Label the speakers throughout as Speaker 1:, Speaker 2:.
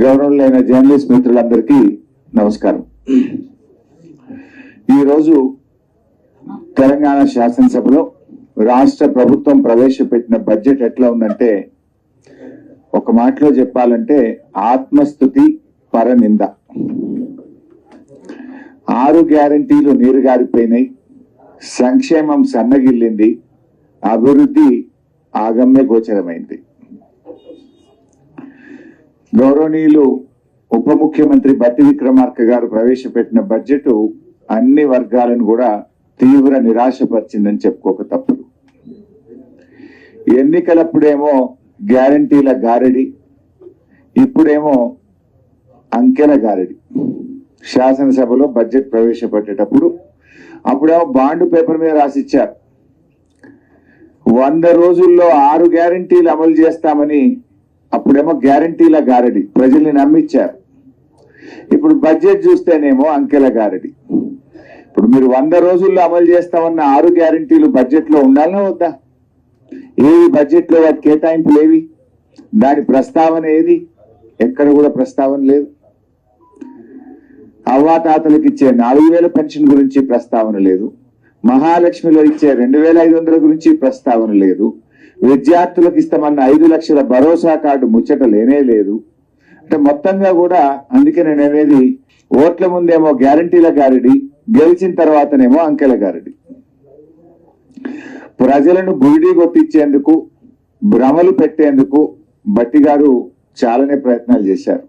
Speaker 1: గౌరవనీయులైన జర్నలిస్ట్ మిత్రులందరికీ నమస్కారం. ఈరోజు తెలంగాణ శాసనసభలో రాష్ట్ర ప్రభుత్వం ప్రవేశపెట్టిన బడ్జెట్ ఎట్లా ఉందంటే, ఒక మాటలో చెప్పాలంటే ఆత్మస్తుతి పరనింద. 6 గ్యారంటీలు నీరుగారిపోయినాయి, సంక్షేమం సన్నగిల్లింది, అభివృద్ధి ఆగమ్య గోచరమైంది. గౌరవనీయులు ఉప ముఖ్యమంత్రి బట్టి విక్రమార్క గారు ప్రవేశపెట్టిన బడ్జెట్ అన్ని వర్గాలను కూడా తీవ్ర నిరాశపరిచిందని చెప్పుకోక తప్పదు. ఎన్నికలప్పుడేమో గ్యారంటీల గారడి, ఇప్పుడేమో అంకెల గారడి. శాసనసభలో బడ్జెట్ ప్రవేశపెట్టేటప్పుడు అప్పుడేమో బాండ్ పేపర్ మీద రాసిచ్చారు, 100 రోజుల్లో 6 గ్యారంటీలు అమలు చేస్తామని. అప్పుడేమో గ్యారంటీల గారడి, ప్రజల్ని నమ్మించారు. ఇప్పుడు బడ్జెట్ చూస్తేనేమో అంకెల గారడి. ఇప్పుడు మీరు 100 రోజుల్లో అమలు చేస్తామన్న 6 గ్యారంటీలు బడ్జెట్ లో ఉండాలన్నా వద్దా? ఏవి బడ్జెట్ లో వాటి కేటాయింపులు ఏవి? దాని ప్రస్తావన ఏది? ఎక్కడ కూడా ప్రస్తావన లేదు. అవ్వాతాతలకు ఇచ్చే 4000 పెన్షన్ గురించి ప్రస్తావన లేదు. మహాలక్ష్మిలో ఇచ్చే 2500 గురించి ప్రస్తావన లేదు. విద్యార్థులకు ఇస్తామన్న 5 లక్షల భరోసా కార్డు ముచ్చట లేనే లేదు. అంటే మొత్తంగా కూడా, అందుకే నేను అనేది, ఓట్ల ముందేమో గ్యారంటీల గారడి, గెలిచిన తర్వాతనేమో అంకెల గారడి. ప్రజలను బురిడి కొట్టించేందుకు, భ్రమలు పెట్టేందుకు బట్టి గారు చాలానే ప్రయత్నాలు చేశారు.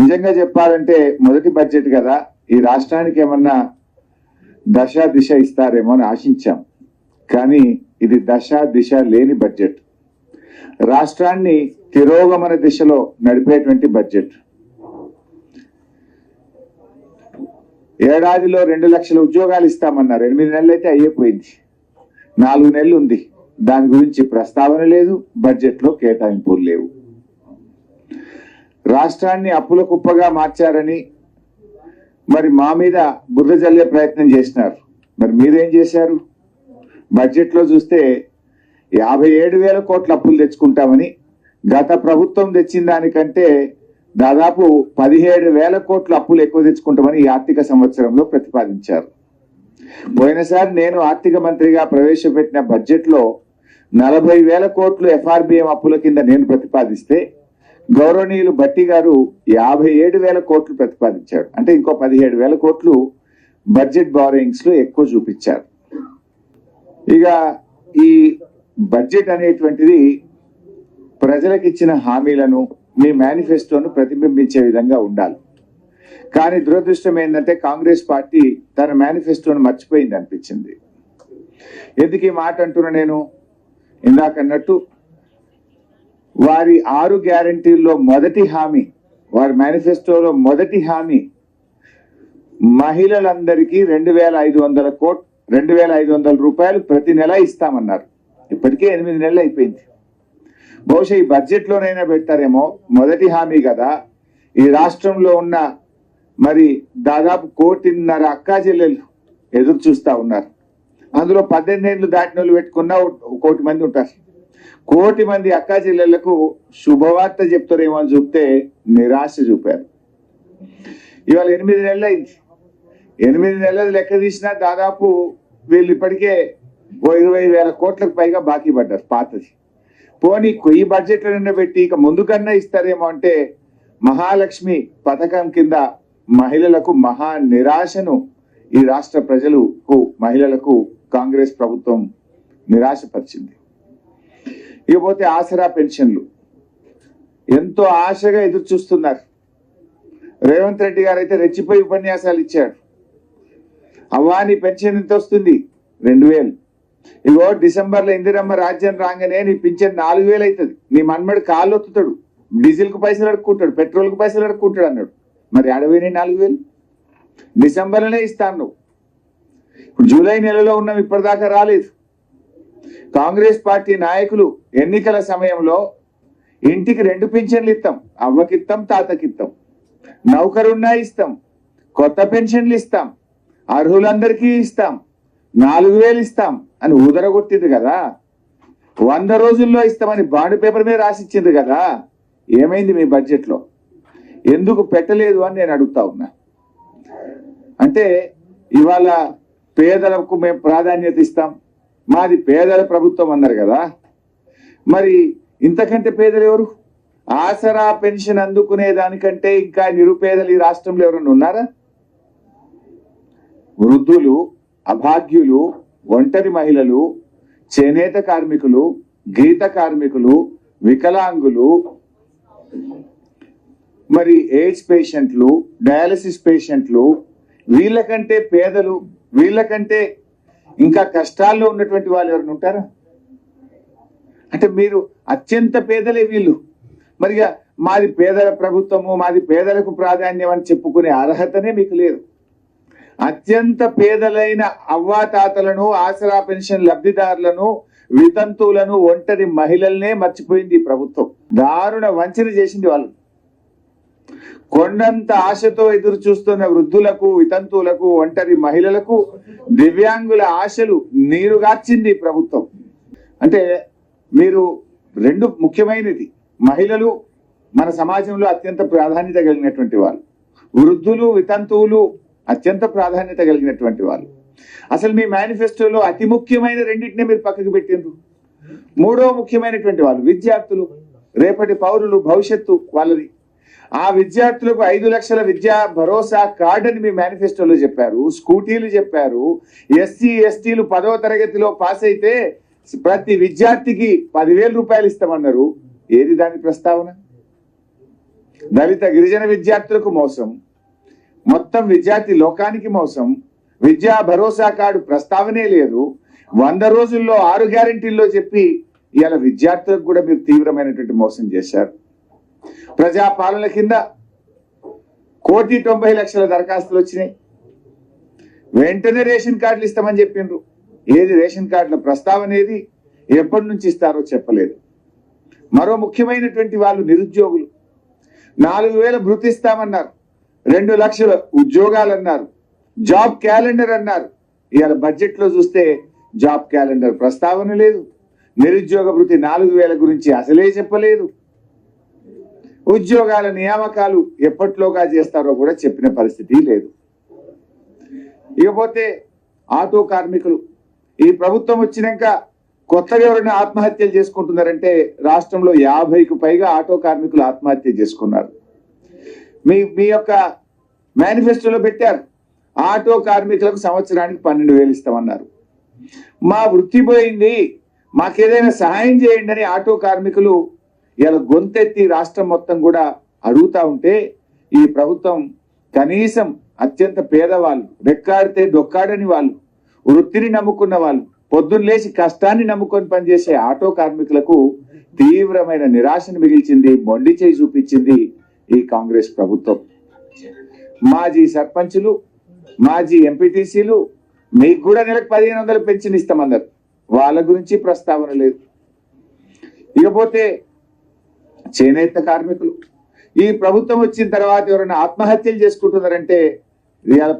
Speaker 1: నిజంగా చెప్పాలంటే మొదటి బడ్జెట్ కదా, ఈ రాష్ట్రానికి ఏమన్నా దశ దిశ ఇస్తారేమో అని ఆశించాం. కానీ ఇది దశ దిశ లేని బడ్జెట్. రాష్ట్రాన్ని తిరోగమన దిశలో నడిపేటువంటి బడ్జెట్. ఏడాదిలో 2 లక్షల ఉద్యోగాలు ఇస్తామన్నారు. 8 నెలలు అయితే అయిపోయింది, 4 నెలలు ఉంది. దాని గురించి ప్రస్తావన లేదు, బడ్జెట్ లో కేటాయింపులు లేవు. రాష్ట్రాన్ని అప్పుల కుప్పగా మార్చారని మరి మా మీద బుర్ర జల్లే ప్రయత్నం చేసినారు. మరి మీరేం చేశారు? బడ్జెట్ లో చూస్తే 57,000 కోట్ల అప్పులు తెచ్చుకుంటామని, గత ప్రభుత్వం తెచ్చిన దానికంటే దాదాపు 17,000 కోట్ల అప్పులు ఎక్కువ తెచ్చుకుంటామని ఈ ఆర్థిక సంవత్సరంలో ప్రతిపాదించారు. పోయినసారి నేను ఆర్థిక మంత్రిగా ప్రవేశపెట్టిన బడ్జెట్ లో 40,000 కోట్లు ఎఫ్ఆర్బిఎం అప్పుల కింద నేను ప్రతిపాదిస్తే, గౌరవనీయులు బట్టి గారు 57,000 కోట్లు ప్రతిపాదించాడు. అంటే ఇంకో 17,000 కోట్లు బడ్జెట్ బారోయింగ్స్ లో ఎక్కువ చూపించారు. ఇక ఈ బడ్జెట్ అనేటువంటిది ప్రజలకు ఇచ్చిన హామీలను, మీ మేనిఫెస్టోను ప్రతిబింబించే విధంగా ఉండాలి. కానీ దురదృష్టం ఏంటంటే, కాంగ్రెస్ పార్టీ తన మేనిఫెస్టోను మర్చిపోయింది అనిపించింది. ఎందుకు ఈ మాట అంటున్నా నేను? ఇందాకన్నట్టు వారి 6 గ్యారంటీల్లో మొదటి హామీ, వారి మేనిఫెస్టోలో మొదటి హామీ, మహిళలందరికీ 2,500 రూపాయలు ప్రతి నెల ఇస్తామన్నారు. ఇప్పటికే 8 నెలలు అయిపోయింది. బహుశా ఈ బడ్జెట్ లోనైనా పెడతారేమో. మొదటి హామీ కదా. ఈ రాష్ట్రంలో ఉన్న మరి దాదాపు 1.5 అక్కా చెల్లెలు ఎదురు చూస్తా ఉన్నారు. అందులో 18 ఏళ్ళు దాటిన వాళ్ళు పెట్టుకున్న 1 కోటి మంది ఉంటారు. 1 కోటి మంది అక్కా చెల్లెళ్లకు శుభవార్త చెప్తారేమో అని చూపితే నిరాశ చూపారు. ఇవాళ 8 నెలలు అయింది. 8 నెలలు లెక్క తీసినా దాదాపు వీళ్ళు ఇప్పటికే 20,000 కోట్లకు పైగా బాకీ పడ్డారు పాతది. పోనీ ఈ బడ్జెట్ లో పెట్టి ఇక ముందుకన్నా ఇస్తారేమో అంటే, మహాలక్ష్మి పథకం కింద మహిళలకు మహా నిరాశను ఈ రాష్ట్ర ప్రజలకు, మహిళలకు కాంగ్రెస్ ప్రభుత్వం నిరాశపరిచింది. ఇకపోతే ఆసరా పెన్షన్లు ఎంతో ఆశగా ఎదురు చూస్తున్నారు. రేవంత్ రెడ్డి గారు అయితే రెచ్చిపోయి ఉపన్యాసాలు ఇచ్చాడు. అవ్వాని పెన్షన్ ఎంత వస్తుంది? 2,000. ఇగో డిసెంబర్లో ఇందిరమ్మ రాజ్యం రాగానే నీ పింఛన్ 4,000 అవుతుంది. నీ మన్మడు కాళ్ళు ఒత్తుతాడు, డీజిల్ కు పైసలు అడుక్కుంటాడు, పెట్రోల్ కు పైసలు అడుక్కుంటాడు అన్నాడు. మరి అడవిని 4,000 డిసెంబర్లోనే ఇస్తాను నువ్వు. ఇప్పుడు జూలై నెలలో ఉన్నాం, ఇప్పటిదాకా రాలేదు. కాంగ్రెస్ పార్టీ నాయకులు ఎన్నికల సమయంలో ఇంటికి 2 పింఛన్లు ఇస్తాం, అవ్వకిస్తాం, తాతకిస్తాం, నౌకరున్నా ఇస్తాం, కొత్త పెన్షన్లు ఇస్తాం, అర్హులందరికీ ఇస్తాం, 4,000 ఇస్తాం అని ఊదరగొట్టింది కదా. 100 రోజుల్లో ఇస్తామని బాండ్ పేపర్ మీద రాసిచ్చింది కదా. ఏమైంది మీ బడ్జెట్లో, ఎందుకు పెట్టలేదు అని నేను అడుగుతా ఉన్నా. అంటే ఇవాళ పేదలకు మేము ప్రాధాన్యత ఇస్తాం, మాది పేదల ప్రభుత్వం అన్నారు కదా, మరి ఇంతకంటే పేదలు ఎవరు? ఆసరా పెన్షన్ అందుకునే దానికంటే ఇంకా నిరుపేదలు ఈ రాష్ట్రంలో ఎవరైనా ఉన్నారా? వృద్ధులు, అభాగ్యులు, ఒంటరి మహిళలు, చేనేత కార్మికులు, గీత కార్మికులు, వికలాంగులు, మరి ఎయిడ్స్ పేషెంట్లు, డయాలసిస్ పేషెంట్లు, వీళ్ళకంటే పేదలు, వీళ్ళకంటే ఇంకా కష్టాల్లో ఉన్నటువంటి వాళ్ళు ఎవరైనా ఉంటారా? అంటే మీరు అత్యంత పేదలే వీళ్ళు. మరిగా మాది పేదల ప్రభుత్వము, మాది పేదలకు ప్రాధాన్యం అని చెప్పుకునే అర్హతనే మీకు లేదు. అత్యంత పేదలైన అవ్వాతాతలను, ఆసరా పెన్షన్ లబ్ధిదారులను, వితంతువులను, ఒంటరి మహిళలనే మర్చిపోయింది ఈ ప్రభుత్వం. దారుణ వంచన చేసింది వాళ్ళు. కొండంత ఆశతో ఎదురు చూస్తున్న వృద్ధులకు, వితంతువులకు, ఒంటరి మహిళలకు, దివ్యాంగుల ఆశలు నీరుగార్చింది ప్రభుత్వం. అంటే మీరు రెండు ముఖ్యమైనది, మహిళలు మన సమాజంలో అత్యంత ప్రాధాన్యత కలిగినటువంటి వాళ్ళు, వృద్ధులు, వితంతువులు అత్యంత ప్రాధాన్యత కలిగినటువంటి వాళ్ళు. అసలు మీ మేనిఫెస్టోలో అతి ముఖ్యమైన రెండింటినే మీరు పక్కకు పెట్టిండ్రు. మూడో ముఖ్యమైనటువంటి వాళ్ళు విద్యార్థులు, రేపటి పౌరులు, భవిష్యత్తు వాళ్ళది. ఆ విద్యార్థులకు 5 లక్షల విద్యా భరోసా కార్డు అని మీ మేనిఫెస్టోలో చెప్పారు, స్కూటీలు చెప్పారు. ఎస్సీ ఎస్టీలు 10వ తరగతిలో పాస్ అయితే ప్రతి విద్యార్థికి 10,000 రూపాయలు ఇస్తామన్నారు. ఏది దాని ప్రస్తావన? దళిత గిరిజన విద్యార్థులకు మోసం, మొత్తం విద్యార్థి లోకానికి మోసం. విద్యా భరోసా కార్డు ప్రస్తావనే లేదు. 100 రోజుల్లో 6 గ్యారెంటీల్లో చెప్పి ఇవాళ విద్యార్థులకు కూడా మీరు తీవ్రమైనటువంటి మోసం చేశారు. ప్రజాపాలన కింద 1,90,00,000 దరఖాస్తులు వచ్చినాయి. వెంటనే రేషన్ కార్డులు ఇస్తామని చెప్పిండ్రు. ఏది రేషన్ కార్డుల ప్రస్తావన ఏది? ఎప్పటి నుంచి ఇస్తారో చెప్పలేదు. మరో ముఖ్యమైనటువంటి వాళ్ళు నిరుద్యోగులు. 4,000 భృతి ఇస్తామన్నారు, 2 లక్షల ఉద్యోగాలు అన్నారు, జాబ్ క్యాలెండర్ అన్నారు. ఇవాళ బడ్జెట్ లో చూస్తే జాబ్ క్యాలెండర్ ప్రస్తావన లేదు. నిరుద్యోగ భృతి 4,000 గురించి అసలే చెప్పలేదు. ఉద్యోగాల నియామకాలు ఎప్పట్లోగా చేస్తారో కూడా చెప్పిన పరిస్థితి లేదు. ఇకపోతే ఆటో కార్మికులు, ఈ ప్రభుత్వం వచ్చినాక కొత్తగా ఎవరైనా ఆత్మహత్యలు చేసుకుంటున్నారంటే రాష్ట్రంలో 50కు పైగా ఆటో కార్మికులు ఆత్మహత్య చేసుకున్నారు. మీ యొక్క మేనిఫెస్టోలో పెట్టారు, ఆటో కార్మికులకు సంవత్సరానికి 12,000 ఇస్తామన్నారు. మా వృత్తి పోయింది, మాకేదైనా సహాయం చేయండి అని ఆటో కార్మికులు ఇలా గొంతెత్తి రాష్ట్రం మొత్తం కూడా అడుగుతా ఉంటే ఈ ప్రభుత్వం కనీసం అత్యంత పేదవాళ్ళు, రెక్కాడితే డొక్కాడని వాళ్ళు, వృత్తిని నమ్ముకున్న వాళ్ళు, పొద్దున్న లేచి కష్టాన్ని నమ్ముకొని పనిచేసే ఆటో కార్మికులకు తీవ్రమైన నిరాశను మిగిల్చింది, మొండి చేయి చూపించింది ఈ కాంగ్రెస్ ప్రభుత్వం. మాజీ సర్పంచులు, మాజీ ఎంపీటీసీలు మీకు కూడా నెలకు 1,500 పెన్షన్ ఇస్తామన్నారు. వాళ్ళ గురించి ప్రస్తావన లేదు. ఇకపోతే చేనేత కార్మికులు, ఈ ప్రభుత్వం వచ్చిన తర్వాత ఎవరైనా ఆత్మహత్యలు చేసుకుంటున్నారంటే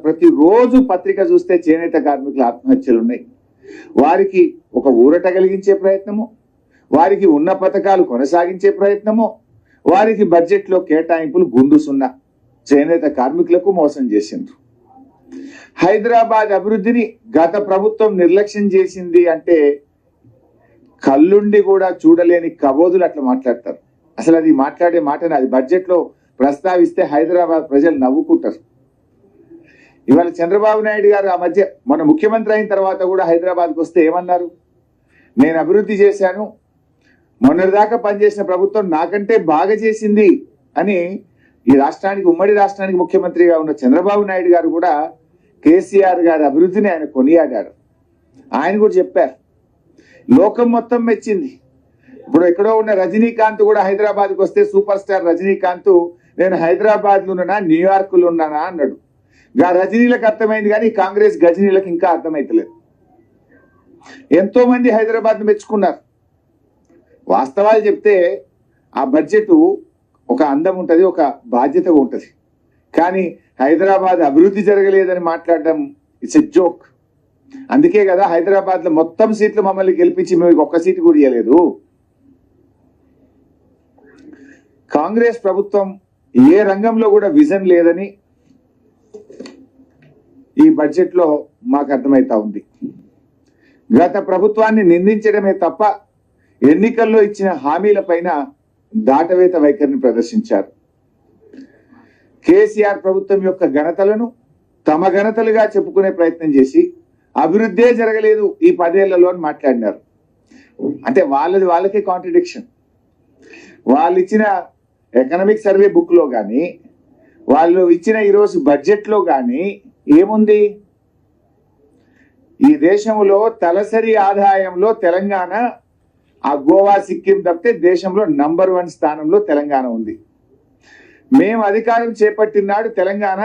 Speaker 1: ప్రతిరోజు పత్రిక చూస్తే చేనేత కార్మికుల ఆత్మహత్యలు ఉన్నాయి. వారికి ఒక ఊరట కలిగించే ప్రయత్నము, వారికి ఉన్న పథకాలు కొనసాగించే ప్రయత్నము, వారికి బడ్జెట్ లో కేటాయింపులు గుండుసున్న చేనేత కార్మికులకు మోసం చేసిండ్రు. హైదరాబాద్ అభివృద్ధిని గత ప్రభుత్వం నిర్లక్ష్యం చేసింది అంటే కళ్ళుండి కూడా చూడలేని కబోదులు అట్లా మాట్లాడతారు. అసలు అది మాట్లాడే మాటని అది బడ్జెట్ లో ప్రస్తావిస్తే హైదరాబాద్ ప్రజలు నవ్వుకుంటారు. ఇవాళ చంద్రబాబు నాయుడు గారు ఆ మధ్య మన ముఖ్యమంత్రి అయిన తర్వాత కూడా హైదరాబాద్కి వస్తే ఏమన్నారు? నేను అభివృద్ధి చేశాను, మొన్నటిదాకా పనిచేసిన ప్రభుత్వం నాకంటే బాగా చేసింది అని ఈ రాష్ట్రానికి, ఉమ్మడి రాష్ట్రానికి ముఖ్యమంత్రిగా ఉన్న చంద్రబాబు నాయుడు గారు కూడా కేసీఆర్ గారి అభివృద్ధిని ఆయన కొనియాడారు. ఆయన కూడా చెప్పారు, లోకం మొత్తం మెచ్చింది. ఇప్పుడు ఎక్కడో ఉన్న రజనీకాంత్ కూడా హైదరాబాద్కి వస్తే సూపర్ స్టార్ రజనీకాంత్ నేను హైదరాబాద్ లో ఉన్నానా, న్యూయార్క్ లో ఉన్నానా అన్నాడు. రజనీలకు అర్థమైంది కానీ కాంగ్రెస్ గజనీలకు ఇంకా అర్థమైతలేదు. ఎంతో మంది హైదరాబాద్ మెచ్చుకున్నారు. వాస్తవాలు చెప్తే ఆ బడ్జెట్ ఒక అందం ఉంటది, ఒక బాధ్యత ఉంటది. కానీ హైదరాబాద్ అభివృద్ధి జరగలేదని మాట్లాడడం ఇట్స్ ఎ జోక్. అందుకే కదా హైదరాబాద్ లో మొత్తం సీట్లు మమ్మల్ని గెలిపించి మేము ఒక్క సీటు కూడా ఇవ్వలేదు. కాంగ్రెస్ ప్రభుత్వం ఏ రంగంలో కూడా విజన్ లేదని ఈ బడ్జెట్ లో మాకు అర్థమైతా ఉంది. గత ప్రభుత్వాన్ని నిందించడమే తప్ప ఎన్నికల్లో ఇచ్చిన హామీల పైన దాటవేత వైఖరిని ప్రదర్శించారు. కేసీఆర్ ప్రభుత్వం యొక్క ఘనతలను తమ ఘనతలుగా చెప్పుకునే ప్రయత్నం చేసి అభివృద్ధే జరగలేదు ఈ 10 ఏళ్లలో అని మాట్లాడినారు. అంటే వాళ్ళకే కాంట్రడిక్షన్. వాళ్ళు ఇచ్చిన ఎకనామిక్ సర్వే బుక్ లో కానీ వాళ్ళు ఇచ్చిన ఈరోజు బడ్జెట్ లో కానీ ఏముంది? ఈ దేశంలో తలసరి ఆదాయంలో తెలంగాణ ఆ గోవా సిక్కిం తప్పితే దేశంలో నంబర్ 1 స్థానంలో తెలంగాణ ఉంది. మేము అధికారం చేపట్టిన నాడు తెలంగాణ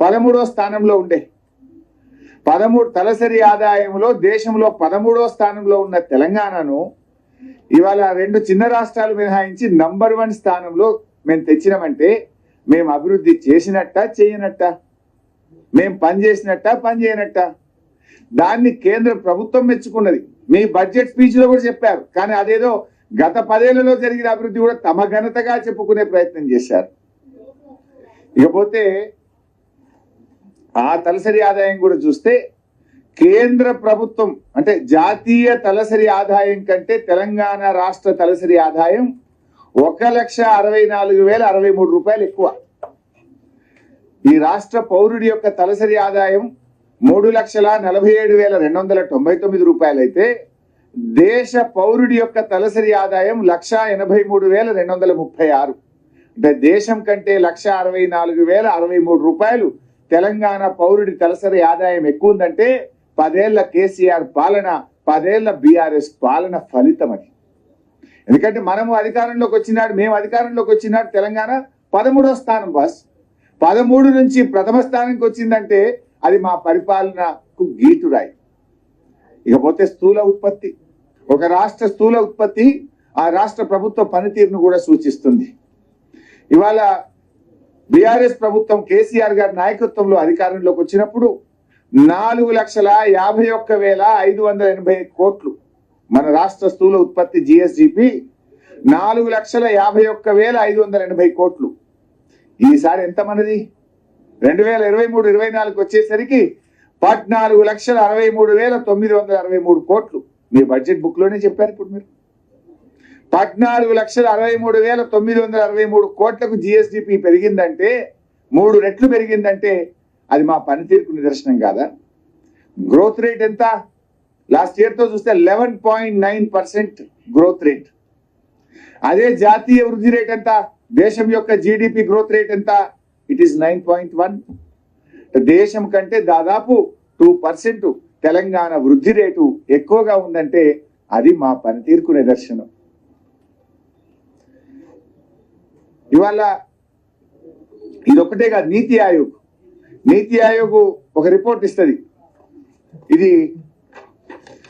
Speaker 1: 13వ స్థానంలో ఉండే. 13 తలసరి ఆదాయంలో దేశంలో 13వ స్థానంలో ఉన్న తెలంగాణను ఇవాళ 2 చిన్న రాష్ట్రాలు మినహాయించి నంబర్ 1 స్థానంలో మేము తెచ్చినామంటే మేము అభివృద్ధి చేసినట్ట చేయనట్ట, మేము పని చేసినట్ట పని చేయనట్ట? దాన్ని కేంద్ర ప్రభుత్వం మెచ్చుకున్నది. మీ బడ్జెట్ స్పీచ్ లో కూడా చెప్పారు. కానీ అదేదో గత 10 ఏళ్లలో జరిగిన అభివృద్ధి కూడా తమ ఘనతగా చెప్పుకునే ప్రయత్నం చేశారు. ఇకపోతే ఆ తలసరి ఆదాయం కూడా చూస్తే కేంద్ర ప్రభుత్వం అంటే జాతీయ తలసరి ఆదాయం కంటే తెలంగాణ రాష్ట్ర తలసరి ఆదాయం 1,64,063 రూపాయలు ఎక్కువ. ఈ రాష్ట్ర పౌరుడి యొక్క తలసరి ఆదాయం 3,47,299 రూపాయలు అయితే దేశ పౌరుడి యొక్క తలసరి ఆదాయం 1,83,236. అంటే దేశం కంటే 1,64,063 రూపాయలు తెలంగాణ పౌరుడి తలసరి ఆదాయం ఎక్కువ ఉందంటే 10 ఏళ్ల కేసీఆర్ పాలన, 10 ఏళ్ల బీఆర్ఎస్ పాలన ఫలితం అది. ఎందుకంటే మేము అధికారంలోకి వచ్చినాడు తెలంగాణ 13వ స్థానం బాస్. 13 నుంచి ప్రథమ స్థానానికి వచ్చిందంటే అది మా పరిపాలనకు గీటురాయి. ఇకపోతే స్థూల ఉత్పత్తి, ఒక రాష్ట్ర స్థూల ఉత్పత్తి ఆ రాష్ట్ర ప్రభుత్వ పనితీరును కూడా సూచిస్తుంది. ఇవాళ బీఆర్ఎస్ ప్రభుత్వం కేసీఆర్ గారి నాయకత్వంలో అధికారంలోకి వచ్చినప్పుడు 4,51,580 కోట్లు మన రాష్ట్ర స్థూల ఉత్పత్తి జిఎస్డిపి 4,51,580 కోట్లు. ఈసారి ఎంత మనది? 2023-24 వచ్చేసరికి 14,63,963 కోట్లు. మీ బడ్జెట్ బుక్ లోనే చెప్పారు. ఇప్పుడు మీరు 14,63,963 కోట్లకు జిఎస్డిపి పెరిగిందంటే 3 రెట్లు పెరిగిందంటే అది మా పనితీరుకు నిదర్శనం కాదా? గ్రోత్ రేట్ ఎంత? లాస్ట్ ఇయర్ తో చూస్తే 11.9% గ్రోత్ రేట్. అదే జాతీయ వృద్ధి రేట్ ఎంత? దేశం యొక్క జీడిపి గ్రోత్ రేట్ ఎంత? It is 9.1. దేశం కంటే దాదాపు 2% తెలంగాణ వృద్ధి రేటు ఎక్కువగా ఉందంటే అది మా పనితీరుకు నిదర్శనం. ఇవాళ ఇదొక్కటే కాదు, నీతి ఆయోగ్ ఒక రిపోర్ట్ ఇస్తుంది. ఇది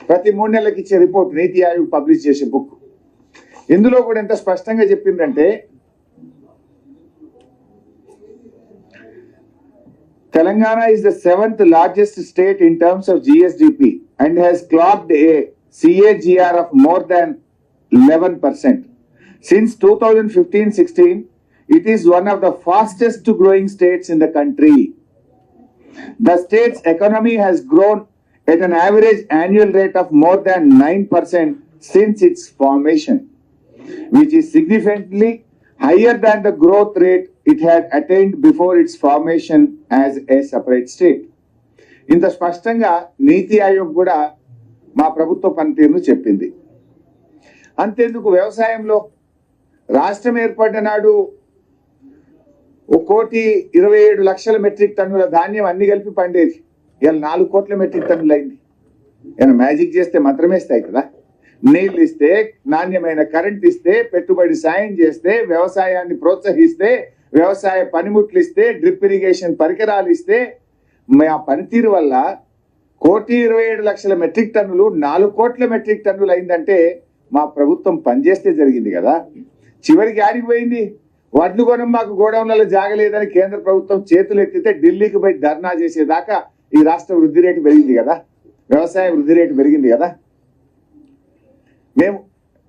Speaker 1: ప్రతి 3 నెలలకు ఇచ్చే రిపోర్ట్, నీతి ఆయోగ్ పబ్లిష్ చేసే బుక్. ఇందులో కూడా ఎంత స్పష్టంగా చెప్పిందంటే Telangana is the 7th largest state in terms of GSDP and has clocked a CAGR of more than 11%. Since 2015-16, it is one of the fastest growing states in the country. The state's economy has grown at an average annual rate of more than 9% since its formation, which is significantly higher than the growth rate it had attained before its formation as a separate state. ఇంత స్పష్టంగా నీతి ఆయోగ్ కూడా మా ప్రభుత్వ పనితీరును చెప్పింది. అంతేందుకు వ్యవసాయంలో రాష్ట్రం ఏర్పడిన నాడు 1,27,00,000 మెట్రిక్ టన్నుల ధాన్యం అన్ని కలిపి పండేది. ఇలా 4 కోట్ల మెట్రిక్ టన్నులు అయింది. ఏమైనా మ్యాజిక్ చేస్తే మాత్రమేస్తాయి కదా? నీళ్ళు ఇస్తే, నాణ్యమైన కరెంట్ ఇస్తే, పెట్టుబడి సాయం చేస్తే, వ్యవసాయాన్ని ప్రోత్సహిస్తే, వ్యవసాయ పనిముట్లు ఇస్తే, డ్రిప్ ఇరిగేషన్ పరికరాలు ఇస్తే మా పనితీరు వల్ల 1,27,00,000 మెట్రిక్ టన్నులు 4 కోట్ల మెట్రిక్ టన్నులు అయిందంటే మా ప్రభుత్వం పనిచేస్తే జరిగింది కదా. చివరికి ఆడికి పోయింది. వడ్లు కొనం మాకు గోడౌన్లలో జాగలేదని కేంద్ర ప్రభుత్వం చేతులు ఎత్తితే ఢిల్లీకి పోయి ధర్నా చేసేదాకా ఈ రాష్ట్ర వృద్ధి రేటు పెరిగింది కదా, వ్యవసాయ వృద్ధి రేటు పెరిగింది కదా. మేము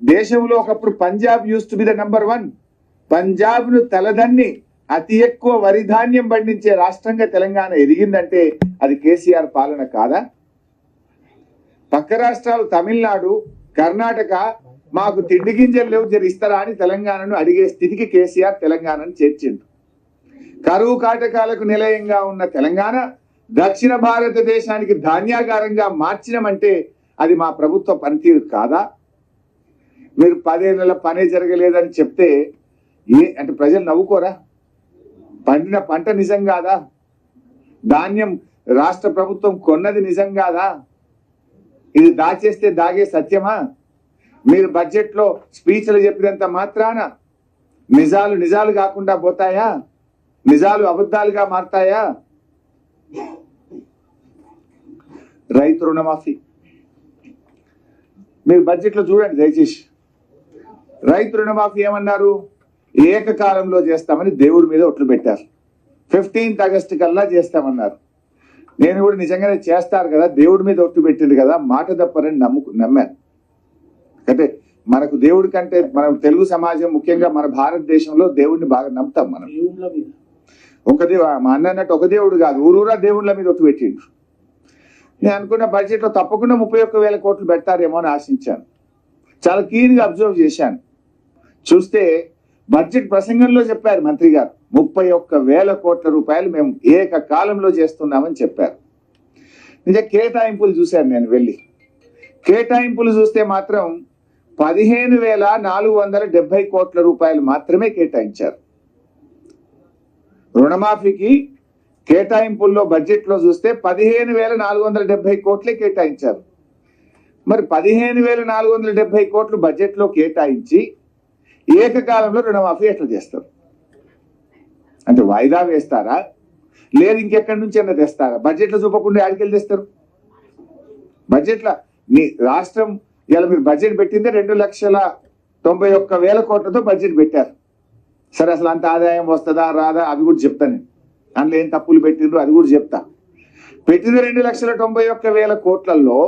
Speaker 1: దేశంలో ఒకప్పుడు Punjab use to be the number 1, Punjab ను తలదన్ని అతి ఎక్కువ వరి ధాన్యం పండించే రాష్ట్రంగా తెలంగాణ ఎదిగిందంటే అది కేసీఆర్ పాలన కాదా? పక్క రాష్ట్రాలు తమిళనాడు, కర్ణాటక మాకు తిండి గింజలు లేవు జరిస్తారా అని తెలంగాణను అడిగే స్థితికి కేసీఆర్ తెలంగాణను చేర్చిండు. కరువు కాటకాలకు నిలయంగా ఉన్న తెలంగాణ దక్షిణ భారతదేశానికి ధాన్యాగారంగా మార్చినమంటే అది మా ప్రభుత్వ పనితీరు కాదా? మీరు 10 ఏళ్ళ పనే జరగలేదని చెప్తే అంటే ప్రజలు నవ్వుకోరా? పండిన పంట నిజం కాదా? ధాన్యం రాష్ట్ర ప్రభుత్వం కొన్నది నిజం కాదా? ఇది దాచేస్తే దాగే సత్యమా? మీరు బడ్జెట్ లో స్పీచ్లు చెప్పినంత మాత్రాన నిజాలు నిజాలు కాకుండా పోతాయా? నిజాలు అబద్ధాలుగా మారతాయా? రైతు రుణమాఫీ మీరు బడ్జెట్ లో చూడండి దయచేసి. రైతు రుణమాఫీ ఏమన్నారు? ఏకకాలంలో చేస్తామని దేవుడి మీద ఒట్లు పెట్టారు. 15th ఆగస్టు కల్లా చేస్తామన్నారు. నేను కూడా నిజంగానే చేస్తారు కదా, దేవుడి మీద ఒట్టు పెట్టింది కదా, మాట తప్పరని నమ్మాను. అంటే మనకు దేవుడి కంటే మన తెలుగు సమాజం ముఖ్యంగా మన భారతదేశంలో దేవుడిని బాగా నమ్ముతాం. మనం మా అన్న అన్నట్టు ఒక దేవుడు కాదు, ఊరూరా దేవుళ్ళ మీద ఒట్టు పెట్టిండు. నేను అనుకున్న బడ్జెట్ లో తప్పకుండా 31,000 కోట్లు పెడతారేమో అని ఆశించాను. చాలా క్లీన్ గా అబ్జర్వ్ చేశాను. చూస్తే బడ్జెట్ ప్రసంగంలో చెప్పారు మంత్రి గారు 31,000 కోట్ల రూపాయలు మేము ఏకకాలంలో చేస్తున్నామని చెప్పారు. నిజ కేటాయింపులు చూశాను నేను వెళ్ళి. కేటాయింపులు చూస్తే మాత్రం 15,470 కోట్ల రూపాయలు మాత్రమే కేటాయించారు. రుణమాఫీకి కేటాయింపుల్లో బడ్జెట్ లో చూస్తే 15,470 కోట్లే కేటాయించారు. మరి 15,470 కోట్లు బడ్జెట్ లో కేటాయించి ఏకకాలంలో రుణమాఫీ ఎట్లా చేస్తారు? అంటే వాయిదా వేస్తారా, లేదు ఇంకెక్కడి నుంచి అన్న తెస్తారా? బడ్జెట్ లో చూపకుండా ఆడికెళ్ళి తెస్తారు. బడ్జెట్ లో మీ రాష్ట్రం ఇలా మీరు బడ్జెట్ పెట్టిందే 2,91,000 కోట్లతో బడ్జెట్ పెట్టారు. సరే అసలు అంత ఆదాయం వస్తుందా రాదా అవి కూడా చెప్తా నేను. అందులో ఏం తప్పులు పెట్టిండ్రు అది కూడా చెప్తా. పెట్టింది 2,91,000 కోట్లలో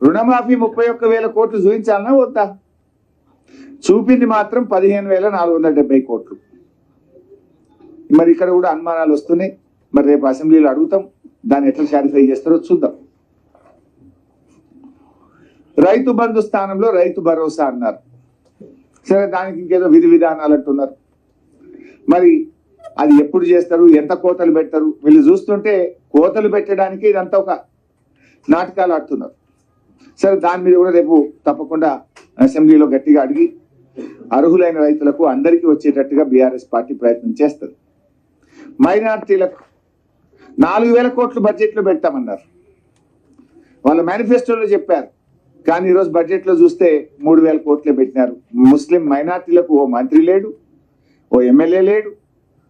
Speaker 1: రుణమాఫీ 31,000 కోట్లు చూపించాలన్నా వద్దా? చూపింది మాత్రం 15,470 కోట్లు. మరి ఇక్కడ కూడా అనుమానాలు వస్తున్నాయి. మరి రేపు అసెంబ్లీలో అడుగుతాం, దాన్ని ఎట్లా సాటిస్ఫై చేస్తారో చూద్దాం. రైతు బంధు స్థానంలో రైతు భరోసా అన్నారు. సరే దానికి ఇంకేదో విధి విధానాలు అంటున్నారు. మరి అది ఎప్పుడు చేస్తారు, ఎంత కోతలు పెట్టరు? వీళ్ళు చూస్తుంటే కోతలు పెట్టడానికి ఇదంతా ఒక నాటకాలు ఆడుతున్నారు. సరే దాని మీద కూడా రేపు తప్పకుండా అసెంబ్లీలో గట్టిగా అడిగి అర్హులైన రైతులకు అందరికీ వచ్చేటట్టుగా బీఆర్ఎస్ పార్టీ ప్రయత్నం చేస్తుంది. మైనార్టీలకు 4,000 కోట్లు బడ్జెట్ లో పెడతామన్నారు. వాళ్ళ మేనిఫెస్టోలో చెప్పారు. కానీ ఈరోజు బడ్జెట్ లో చూస్తే 3,000 కోట్లే పెట్టినారు. ముస్లిం మైనార్టీలకు ఓ మంత్రి లేడు, ఓ ఎమ్మెల్యే లేడు,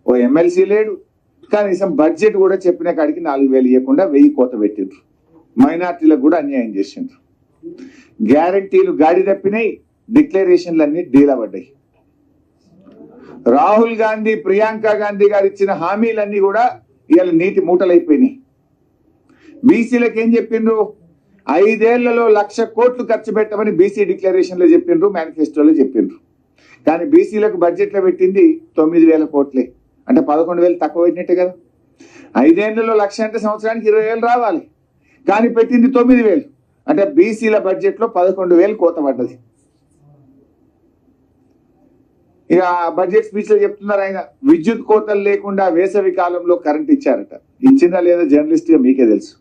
Speaker 1: ఓ ఎమ్మెల్సీ లేడు. కనీసం బడ్జెట్ కూడా చెప్పిన కాడికి 4,000 ఇవ్వకుండా 1,000 కోత పెట్టిండ్రు. మైనార్టీలకు కూడా అన్యాయం చేసిండ్రు. గ్యారంటీలు గాడి తప్పినాయి, డిక్లరేషన్లన్నీ డీలా పడ్డాయి. రాహుల్ గాంధీ, ప్రియాంక గాంధీ గారు ఇచ్చిన హామీలన్నీ కూడా ఇవాళ నీటి మూటలైపోయినాయి. బీసీలకు ఏం చెప్పిండ్రు? 5 ఏళ్లలో 1,00,000 కోట్లు ఖర్చు పెట్టమని బీసీ డిక్లరేషన్ లో చెప్పిండ్రు, మేనిఫెస్టోలో చెప్పిండ్రు. కానీ బీసీలకు బడ్జెట్ లో పెట్టింది 9,000 కోట్లే. అంటే 11,000 తక్కువ పెట్టినట్టే కదా. 5 ఏళ్లలో 1,00,000 అంటే సంవత్సరానికి 20,000 రావాలి. కానీ పెట్టింది 9,000. అంటే బీసీల బడ్జెట్ లో 11,000 కోత పడ్డది. ఇక బడ్జెట్ స్పీచ్ లో చెప్తున్నారు ఆయన, విద్యుత్ కోతలు లేకుండా వేసవి కాలంలో కరెంట్ ఇచ్చారట. ఇచ్చిందా లేదా జర్నలిస్ట్ గా మీకే తెలుసు.